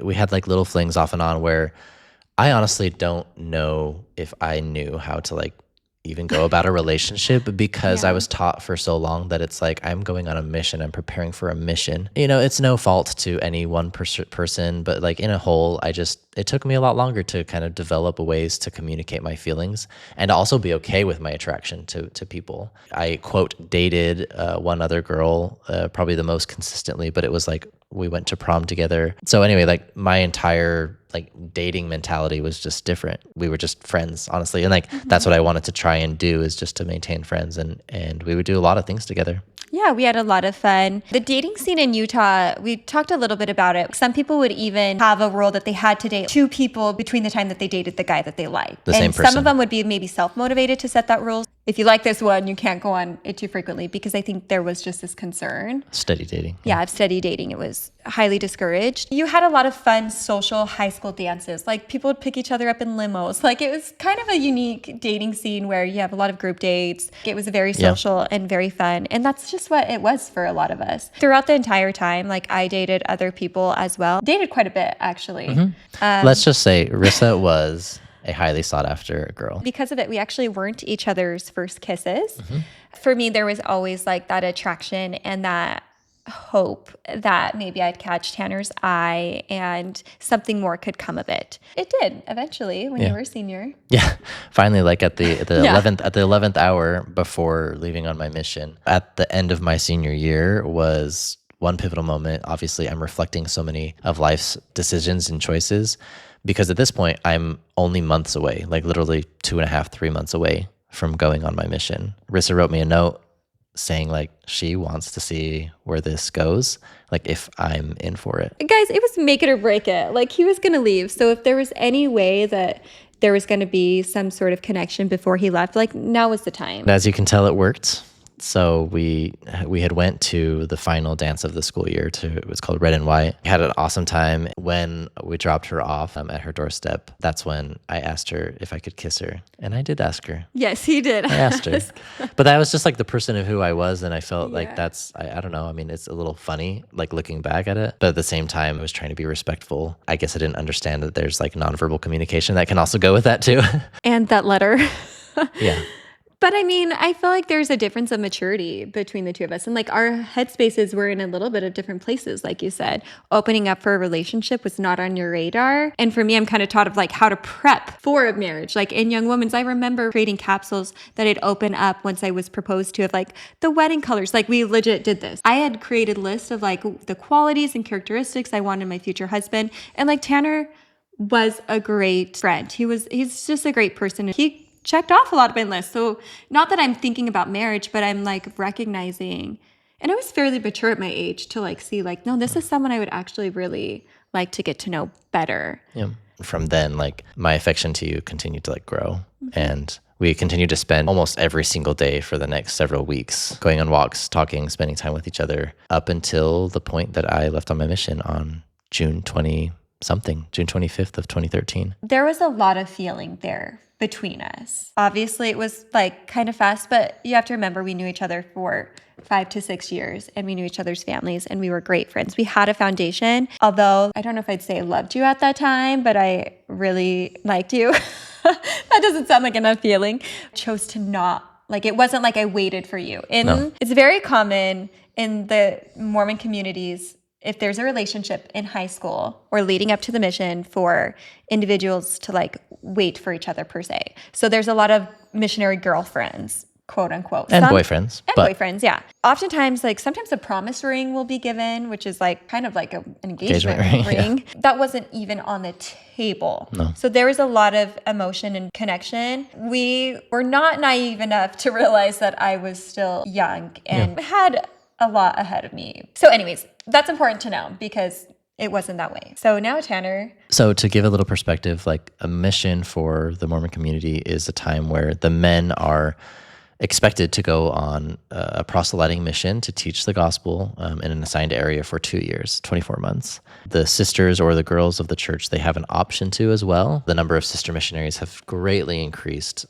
we had like little flings off and on where I honestly don't know if I knew how to like even go about a relationship because I was taught for so long that it's like I'm going on a mission, I'm preparing for a mission. You know, it's no fault to any one person, but like in a whole, it took me a lot longer to kind of develop ways to communicate my feelings and also be okay with my attraction to people. I quote dated one other girl, probably the most consistently, but it was like we went to prom together. So anyway, like my entire like dating mentality was just different. We were just friends, honestly. And like, that's what I wanted to try and do is just to maintain friends. And we would do a lot of things together. Yeah, we had a lot of fun. The dating scene in Utah, we talked a little bit about it. Some people would even have a rule that they had to date 2 people between the time that they dated the guy that they liked. The same person. Some of them would be maybe self-motivated to set that rule. If you like this one, you can't go on it too frequently because I think there was just this concern. Steady dating. Yeah, steady dating. It was highly discouraged. You had a lot of fun social high school dances. Like people would pick each other up in limos. Like it was kind of a unique dating scene where you have a lot of group dates. It was very social and very fun. And that's just what it was for a lot of us. Throughout the entire time, like I dated other people as well. Dated quite a bit, actually. Let's just say Rissa was a highly sought after girl. Because of it, we actually weren't each other's first kisses. For me, there was always like that attraction and that hope that maybe I'd catch Tanner's eye and something more could come of it. It did eventually when you were a senior. Yeah. Finally, like at the 11th hour before leaving on my mission, at the end of my senior year was one pivotal moment. Obviously, I'm reflecting so many of life's decisions and choices because at this point I'm only months away, like literally 2.5, 3 months away from going on my mission. Rissa wrote me a note saying like she wants to see where this goes, like if I'm in for it. Guys, it was make it or break it. Like he was going to leave. So if there was any way that there was going to be some sort of connection before he left, like now was the time. As you can tell, it worked. So we had went to the final dance of the school year. It was called Red and White. We had an awesome time. When we dropped her off at her doorstep, that's when I asked her if I could kiss her. And I did ask her. Yes, he did. I asked her. But that was just like the person of who I was. And I felt like that's, I don't know. I mean, it's a little funny, like looking back at it. But at the same time, I was trying to be respectful. I guess I didn't understand that there's like nonverbal communication that can also go with that too. And that letter. Yeah. But I mean, I feel like there's a difference of maturity between the two of us. And like our headspaces were in a little bit of different places, like you said. Opening up for a relationship was not on your radar. And for me, I'm kind of taught of like how to prep for a marriage. Like in Young Women's, I remember creating capsules that I'd open up once I was proposed to of like the wedding colors. Like we legit did this. I had created a list of like the qualities and characteristics I wanted in my future husband. And like Tanner was a great friend. He's just a great person. He checked off a lot of my list. So not that I'm thinking about marriage, but I'm like recognizing, and I was fairly mature at my age to like see like, no, this is someone I would actually really like to get to know better. Yeah. From then, like my affection to you continued to like grow, and we continued to spend almost every single day for the next several weeks going on walks, talking, spending time with each other up until the point that I left on my mission on June 25th of 2013. There was a lot of feeling there between us. Obviously, it was like kind of fast, but you have to remember we knew each other for 5 to 6 years and we knew each other's families and we were great friends. We had a foundation, although I don't know if I'd say I loved you at that time, but I really liked you. That doesn't sound like enough feeling. Chose to not, like it wasn't like I waited for you. No. It's very common in the Mormon communities, if there's a relationship in high school or leading up to the mission, for individuals to like wait for each other per se. So there's a lot of missionary girlfriends, quote unquote. And boyfriends. Boyfriends, yeah. Oftentimes, like sometimes a promise ring will be given, which is like kind of like an engagement ring. Yeah. That wasn't even on the table. No. So there was a lot of emotion and connection. We were not naive enough to realize that I was still young and had a lot ahead of me. So anyways, that's important to know because it wasn't that way. So now, Tanner. So to give a little perspective, like a mission for the Mormon community is a time where the men are expected to go on a proselyting mission to teach the gospel in an assigned area for 2 years, 24 months. The sisters or the girls of the church, they have an option to as well. The number of sister missionaries have greatly increased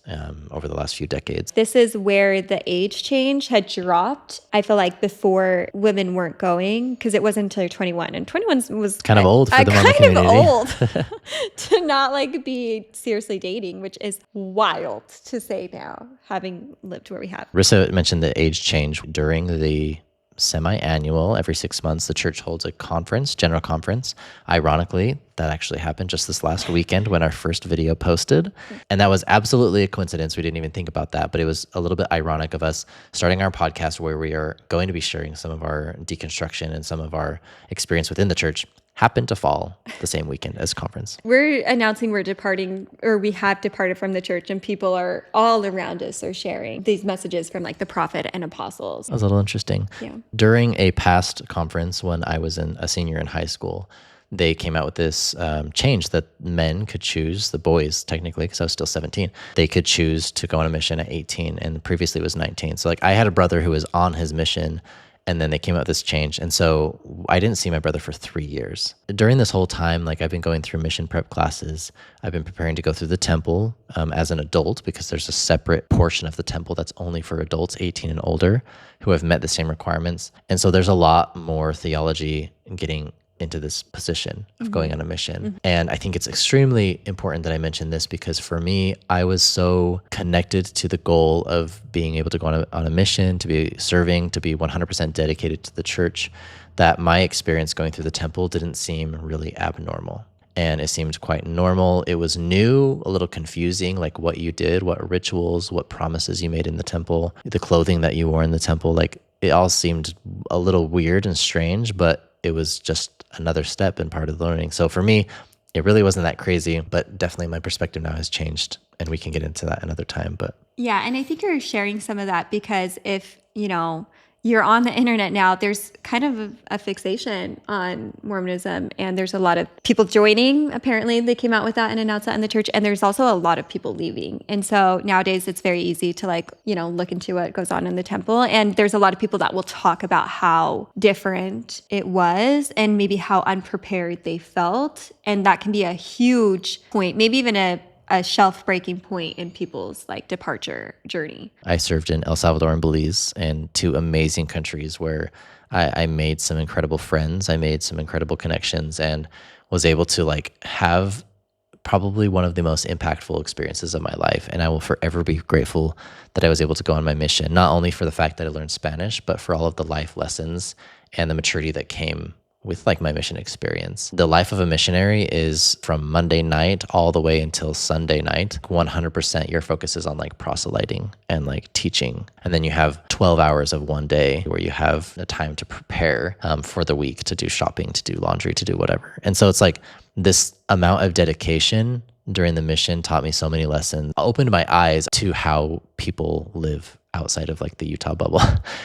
over the last few decades. This is where the age change had dropped. I feel like before women weren't going because it wasn't until 21. And 21 was kind of old for the Mormon community. Kind of old to not like be seriously dating, which is wild to say now, having lived where we have. Rissa mentioned the age change during the semi-annual. Every 6 months, the church holds a conference, general conference. Ironically, that actually happened just this last weekend when our first video posted. And that was absolutely a coincidence. We didn't even think about that, but it was a little bit ironic of us starting our podcast where we are going to be sharing some of our deconstruction and some of our experience within the church happened to fall the same weekend as conference. We're announcing we're departing, or we have departed from the church, and people are all around us are sharing these messages from like the prophet and apostles. That was a little interesting. Yeah. During a past conference when I was a senior in high school, they came out with this change that men could choose, the boys technically, because I was still 17, they could choose to go on a mission at 18, and previously it was 19. So like I had a brother who was on his mission, and then they came out with this change. And so I didn't see my brother for 3 years. During this whole time, like I've been going through mission prep classes. I've been preparing to go through the temple as an adult because there's a separate portion of the temple that's only for adults 18 and older who have met the same requirements. And so there's a lot more theology in getting into this position of going on a mission. And I think it's extremely important that I mention this because for me, I was so connected to the goal of being able to go on a mission, to be serving, to be 100% dedicated to the church, that my experience going through the temple didn't seem really abnormal. And it seemed quite normal. It was new, a little confusing, like what you did, what rituals, what promises you made in the temple, the clothing that you wore in the temple. Like it all seemed a little weird and strange, but it was just another step and part of the learning. So for me, it really wasn't that crazy, but definitely my perspective now has changed, and we can get into that another time. But yeah, and I think you're sharing some of that because if, you know, you're on the internet now, there's kind of a fixation on Mormonism, and there's a lot of people joining. Apparently they came out with that and announced that in the church, and there's also a lot of people leaving. And so nowadays it's very easy to like, you know, look into what goes on in the temple, and there's a lot of people that will talk about how different it was and maybe how unprepared they felt, and that can be a huge point, maybe even a shelf-breaking point in people's like departure journey. I served in El Salvador and Belize, and two amazing countries where I made some incredible friends. I made some incredible connections and was able to like have probably one of the most impactful experiences of my life. And I will forever be grateful that I was able to go on my mission, not only for the fact that I learned Spanish, but for all of the life lessons and the maturity that came with like my mission experience. The life of a missionary is from Monday night all the way until Sunday night. 100% your focus is on like proselyting and like teaching. And then you have 12 hours of one day where you have the time to prepare for the week, to do shopping, to do laundry, to do whatever. And so it's like this amount of dedication during the mission taught me so many lessons, opened my eyes to how people live outside of like the Utah bubble.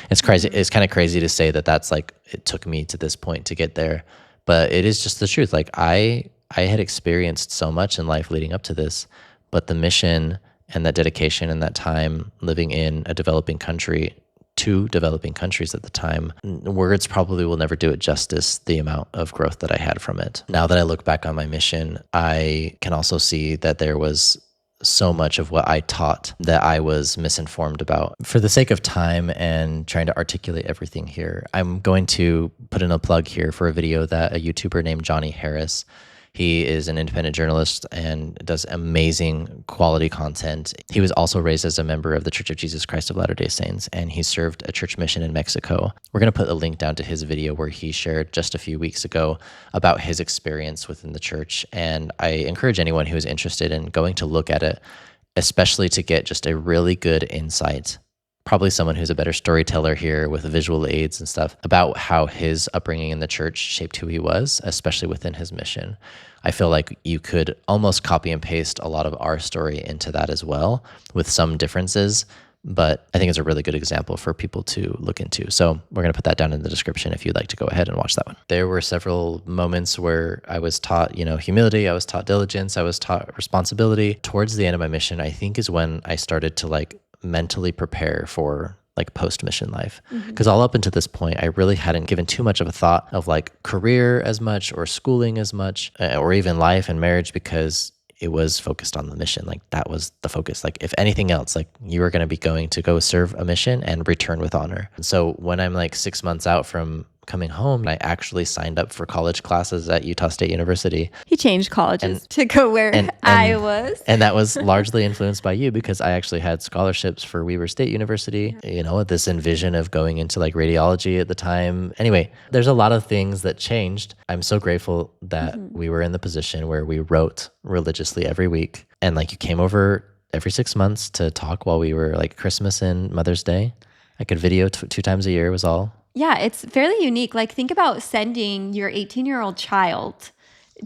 It's crazy. It's kind of crazy to say that that's like, it took me to this point to get there, but it is just the truth. Like I had experienced so much in life leading up to this, but the mission and that dedication and that time living in a developing country, two developing countries at the time, words probably will never do it justice, the amount of growth that I had from it. Now that I look back on my mission, I can also see that there was so much of what I taught that I was misinformed about. For the sake of time and trying to articulate everything here, I'm going to put in a plug here for a video that a YouTuber named Johnny Harris. He is an independent journalist and does amazing quality content. He was also raised as a member of the Church of Jesus Christ of Latter-day Saints, and he served a church mission in Mexico. We're going to put a link down to his video where he shared just a few weeks ago about his experience within the church. And I encourage anyone who is interested in going to look at it, especially to get just a really good insight, probably someone who's a better storyteller here with visual aids and stuff, about how his upbringing in the church shaped who he was, especially within his mission. I feel like you could almost copy and paste a lot of our story into that as well, with some differences, but I think it's a really good example for people to look into. So we're going to put that down in the description if you'd like to go ahead and watch that one. There were several moments where I was taught, humility, I was taught diligence, I was taught responsibility. Towards the end of my mission, I think is when I started to like mentally prepare for like post-mission life. Because all up until this point, I really hadn't given too much of a thought of like career as much or schooling as much or even life and marriage, because it was focused on the mission. Like that was the focus. Like if anything else, like you were going to be going to go serve a mission and return with honor. And so when I'm like 6 months out from coming home, I actually signed up for college classes at Utah State University. He changed colleges to go where I was. And that was largely influenced by you, because I actually had scholarships for Weber State University, this envision of going into like radiology at the time. Anyway, there's a lot of things that changed. I'm so grateful that we were in the position where we wrote religiously every week. And like you came over every 6 months to talk while we were like Christmas and Mother's Day. I could video 2 times a year was all. Yeah, it's fairly unique. Like think about sending your 18-year-old child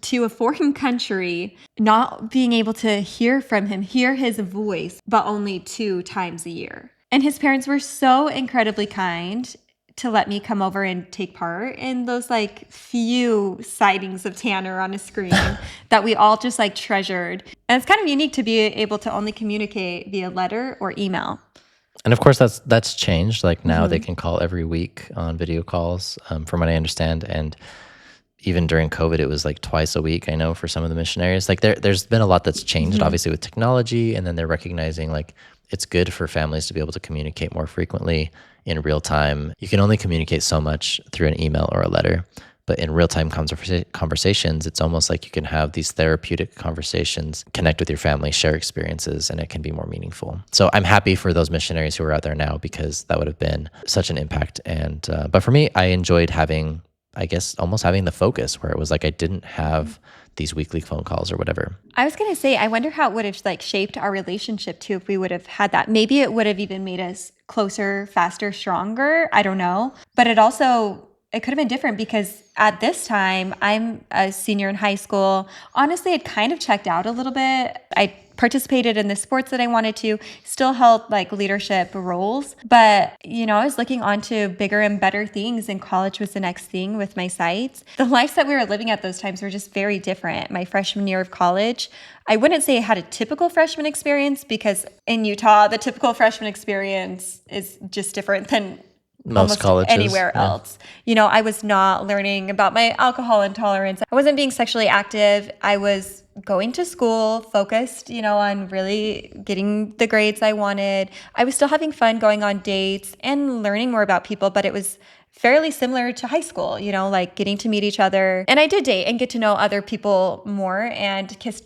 to a foreign country, not being able to hear from him, hear his voice, but only 2 times a year. And his parents were so incredibly kind to let me come over and take part in those like few sightings of Tanner on a screen that we all just like treasured. And it's kind of unique to be able to only communicate via letter or email. And of course, that's changed. Like now they can call every week on video calls, from what I understand. And even during COVID, it was like twice a week, I know, for some of the missionaries. Like there's been a lot that's changed, obviously, with technology. And then they're recognizing like it's good for families to be able to communicate more frequently in real time. You can only communicate so much through an email or a letter. But in real-time conversations, it's almost like you can have these therapeutic conversations, connect with your family, share experiences, and it can be more meaningful. So I'm happy for those missionaries who are out there now, because that would have been such an impact. And but for me, I enjoyed having, I guess, almost having the focus where it was like I didn't have these weekly phone calls or whatever. I was going to say, I wonder how it would have like shaped our relationship too if we would have had that. Maybe it would have even made us closer, faster, stronger. I don't know. But it could have been different, because at this time, I'm a senior in high school. Honestly, I'd kind of checked out a little bit. I participated in the sports that I wanted to, still held like leadership roles. But, I was looking on to bigger and better things, and college was the next thing with my sights. The lives that we were living at those times were just very different. My freshman year of college, I wouldn't say I had a typical freshman experience, because in Utah, the typical freshman experience is just different than most colleges, anywhere else. I was not learning about my alcohol intolerance. I wasn't being sexually active. I was going to school, focused, on really getting the grades I wanted. I was still having fun going on dates and learning more about people, but it was fairly similar to high school, like getting to meet each other. And I did date and get to know other people more and kissed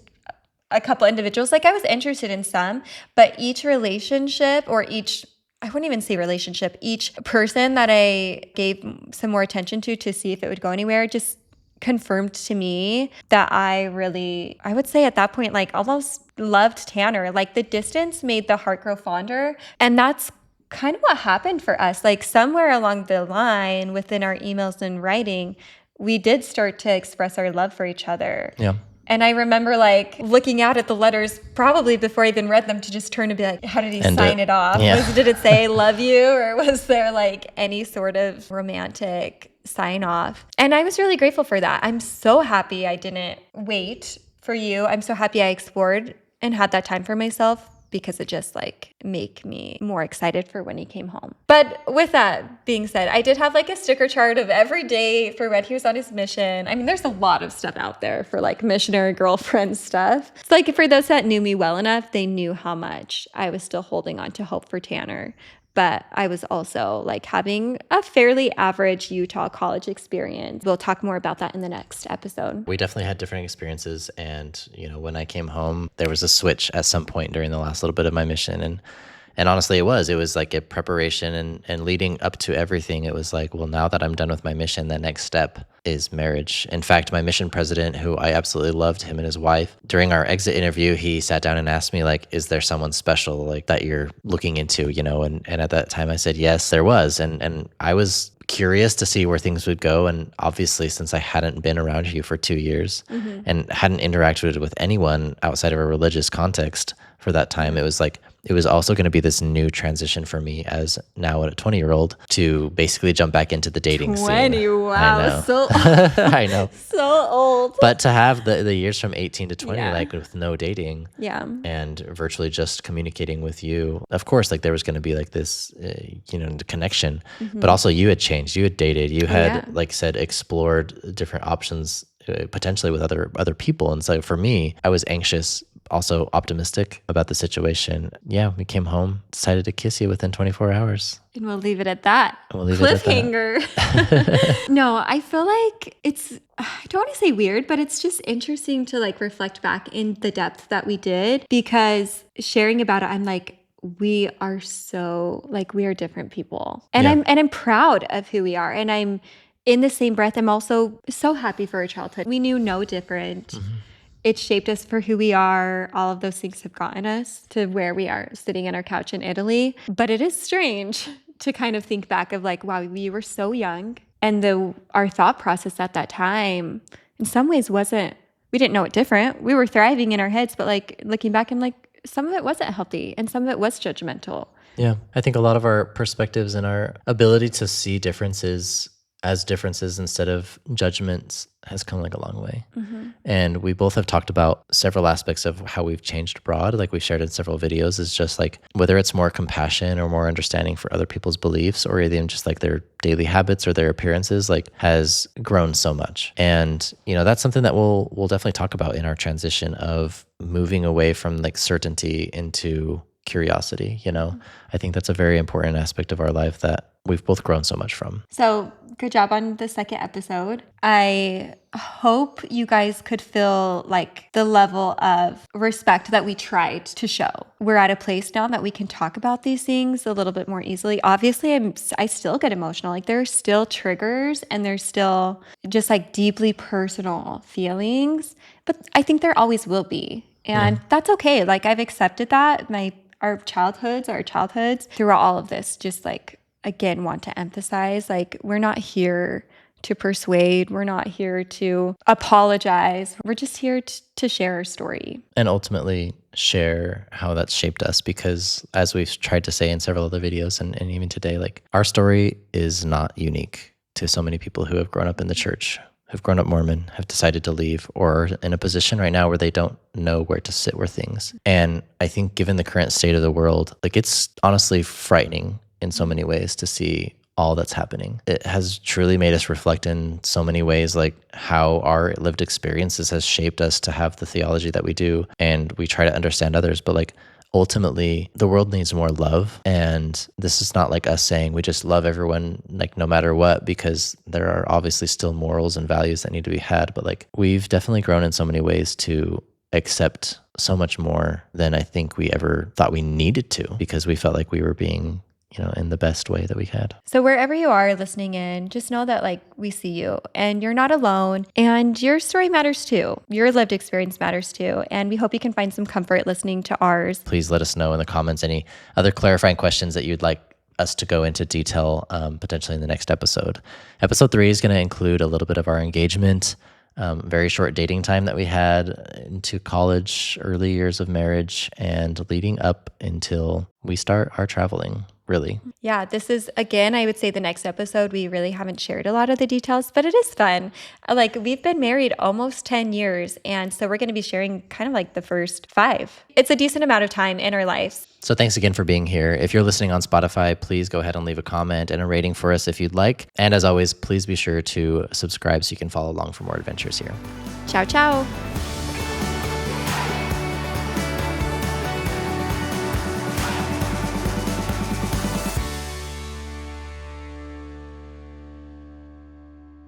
a couple individuals. Like I was interested in some, but each relationship or I wouldn't even say relationship, each person that I gave some more attention to see if it would go anywhere just confirmed to me that I would say at that point, like almost loved Tanner. Like the distance made the heart grow fonder. And that's kind of what happened for us. Like somewhere along the line within our emails and writing, we did start to express our love for each other. Yeah. And I remember like looking out at the letters probably before I even read them to just turn and be like, how did he sign it off? Yeah. Did it say love you, or was there like any sort of romantic sign off? And I was really grateful for that. I'm so happy I didn't wait for you. I'm so happy I explored and had that time for myself, because it just like make me more excited for when he came home. But with that being said, I did have like a sticker chart of every day for when he was on his mission. I mean, there's a lot of stuff out there for like missionary girlfriend stuff. It's like for those that knew me well enough, they knew how much I was still holding on to hope for Tanner. But I was also like having a fairly average Utah college experience. We'll talk more about that in the next episode. We definitely had different experiences. And, when I came home, there was a switch at some point during the last little bit of my mission. And honestly, it was like a preparation and leading up to everything. It was like, well, now that I'm done with my mission, the next step is marriage. In fact, my mission president, who I absolutely loved, him and his wife, during our exit interview, he sat down and asked me, like, is there someone special like that you're looking into, and at that time I said, yes, there was. And I was curious to see where things would go. And obviously, since I hadn't been around you for 2 years and hadn't interacted with anyone outside of a religious context for that time, it was like, it was also going to be this new transition for me as now a 20-year-old to basically jump back into the dating scene. 20, wow, so I know. So old. But to have the years from 18 to 20, Yeah. like with no dating and virtually just communicating with you, of course, like there was going to be like this, connection, but also you had changed, you had dated, you had like said, explored different options potentially with other people. And so for me, I was anxious, also optimistic about the situation. Yeah, we came home, decided to kiss you within 24 hours. And we'll leave it at that. Cliffhanger. No, I feel like I don't want to say weird, but it's just interesting to like reflect back in the depth that we did, because sharing about it, I'm like, we are so like, we are different people. And I'm proud of who we are. And I'm in the same breath, I'm also so happy for our childhood. We knew no different. It shaped us for who we are. All of those things have gotten us to where we are sitting on our couch in Italy. But it is strange to kind of think back of like, wow, we were so young. And our thought process at that time, in some ways we didn't know it different. We were thriving in our heads, but like looking back, I'm like, some of it wasn't healthy and some of it was judgmental. Yeah, I think a lot of our perspectives and our ability to see differences as differences instead of judgments has come like a long way. And we both have talked about several aspects of how we've changed abroad, like we shared in several videos, is just like whether it's more compassion or more understanding for other people's beliefs, or even just like their daily habits or their appearances, like has grown so much. And that's something that we'll definitely talk about in our transition of moving away from like certainty into curiosity. I think that's a very important aspect of our life that we've both grown so much from. So good job on the second episode. I hope you guys could feel like the level of respect that we tried to show. We're at a place now that we can talk about these things a little bit more easily. Obviously, I still get emotional. Like there are still triggers and there's still just like deeply personal feelings, but I think there always will be. And that's okay. Like I've accepted that. Our childhoods throughout all of this, just like, again, want to emphasize, like, we're not here to persuade. We're not here to apologize. We're just here to share our story. And ultimately share how that's shaped us, because as we've tried to say in several other videos and even today, like our story is not unique to so many people who have grown up in the church, who've grown up Mormon, have decided to leave, or in a position right now where they don't know where to sit with things. And I think given the current state of the world, like it's honestly frightening in so many ways to see all that's happening. It has truly made us reflect in so many ways, like how our lived experiences has shaped us to have the theology that we do. And we try to understand others, but like ultimately the world needs more love. And this is not like us saying we just love everyone, like no matter what, because there are obviously still morals and values that need to be had. But like we've definitely grown in so many ways to accept so much more than I think we ever thought we needed to, because we felt like we were being, in the best way that we had. So wherever you are listening in, just know that like we see you and you're not alone, and your story matters too. Your lived experience matters too. And we hope you can find some comfort listening to ours. Please let us know in the comments any other clarifying questions that you'd like us to go into detail, potentially in the next episode. Episode 3 is going to include a little bit of our engagement, very short dating time that we had into college, early years of marriage, and leading up until we start our traveling, really. Yeah, this is, again, I would say the next episode, we really haven't shared a lot of the details, but it is fun. Like, we've been married almost 10 years, and so we're going to be sharing kind of like the first 5. It's a decent amount of time in our lives. So thanks again for being here. If you're listening on Spotify, please go ahead and leave a comment and a rating for us if you'd like. And as always, please be sure to subscribe so you can follow along for more adventures here. Ciao, ciao.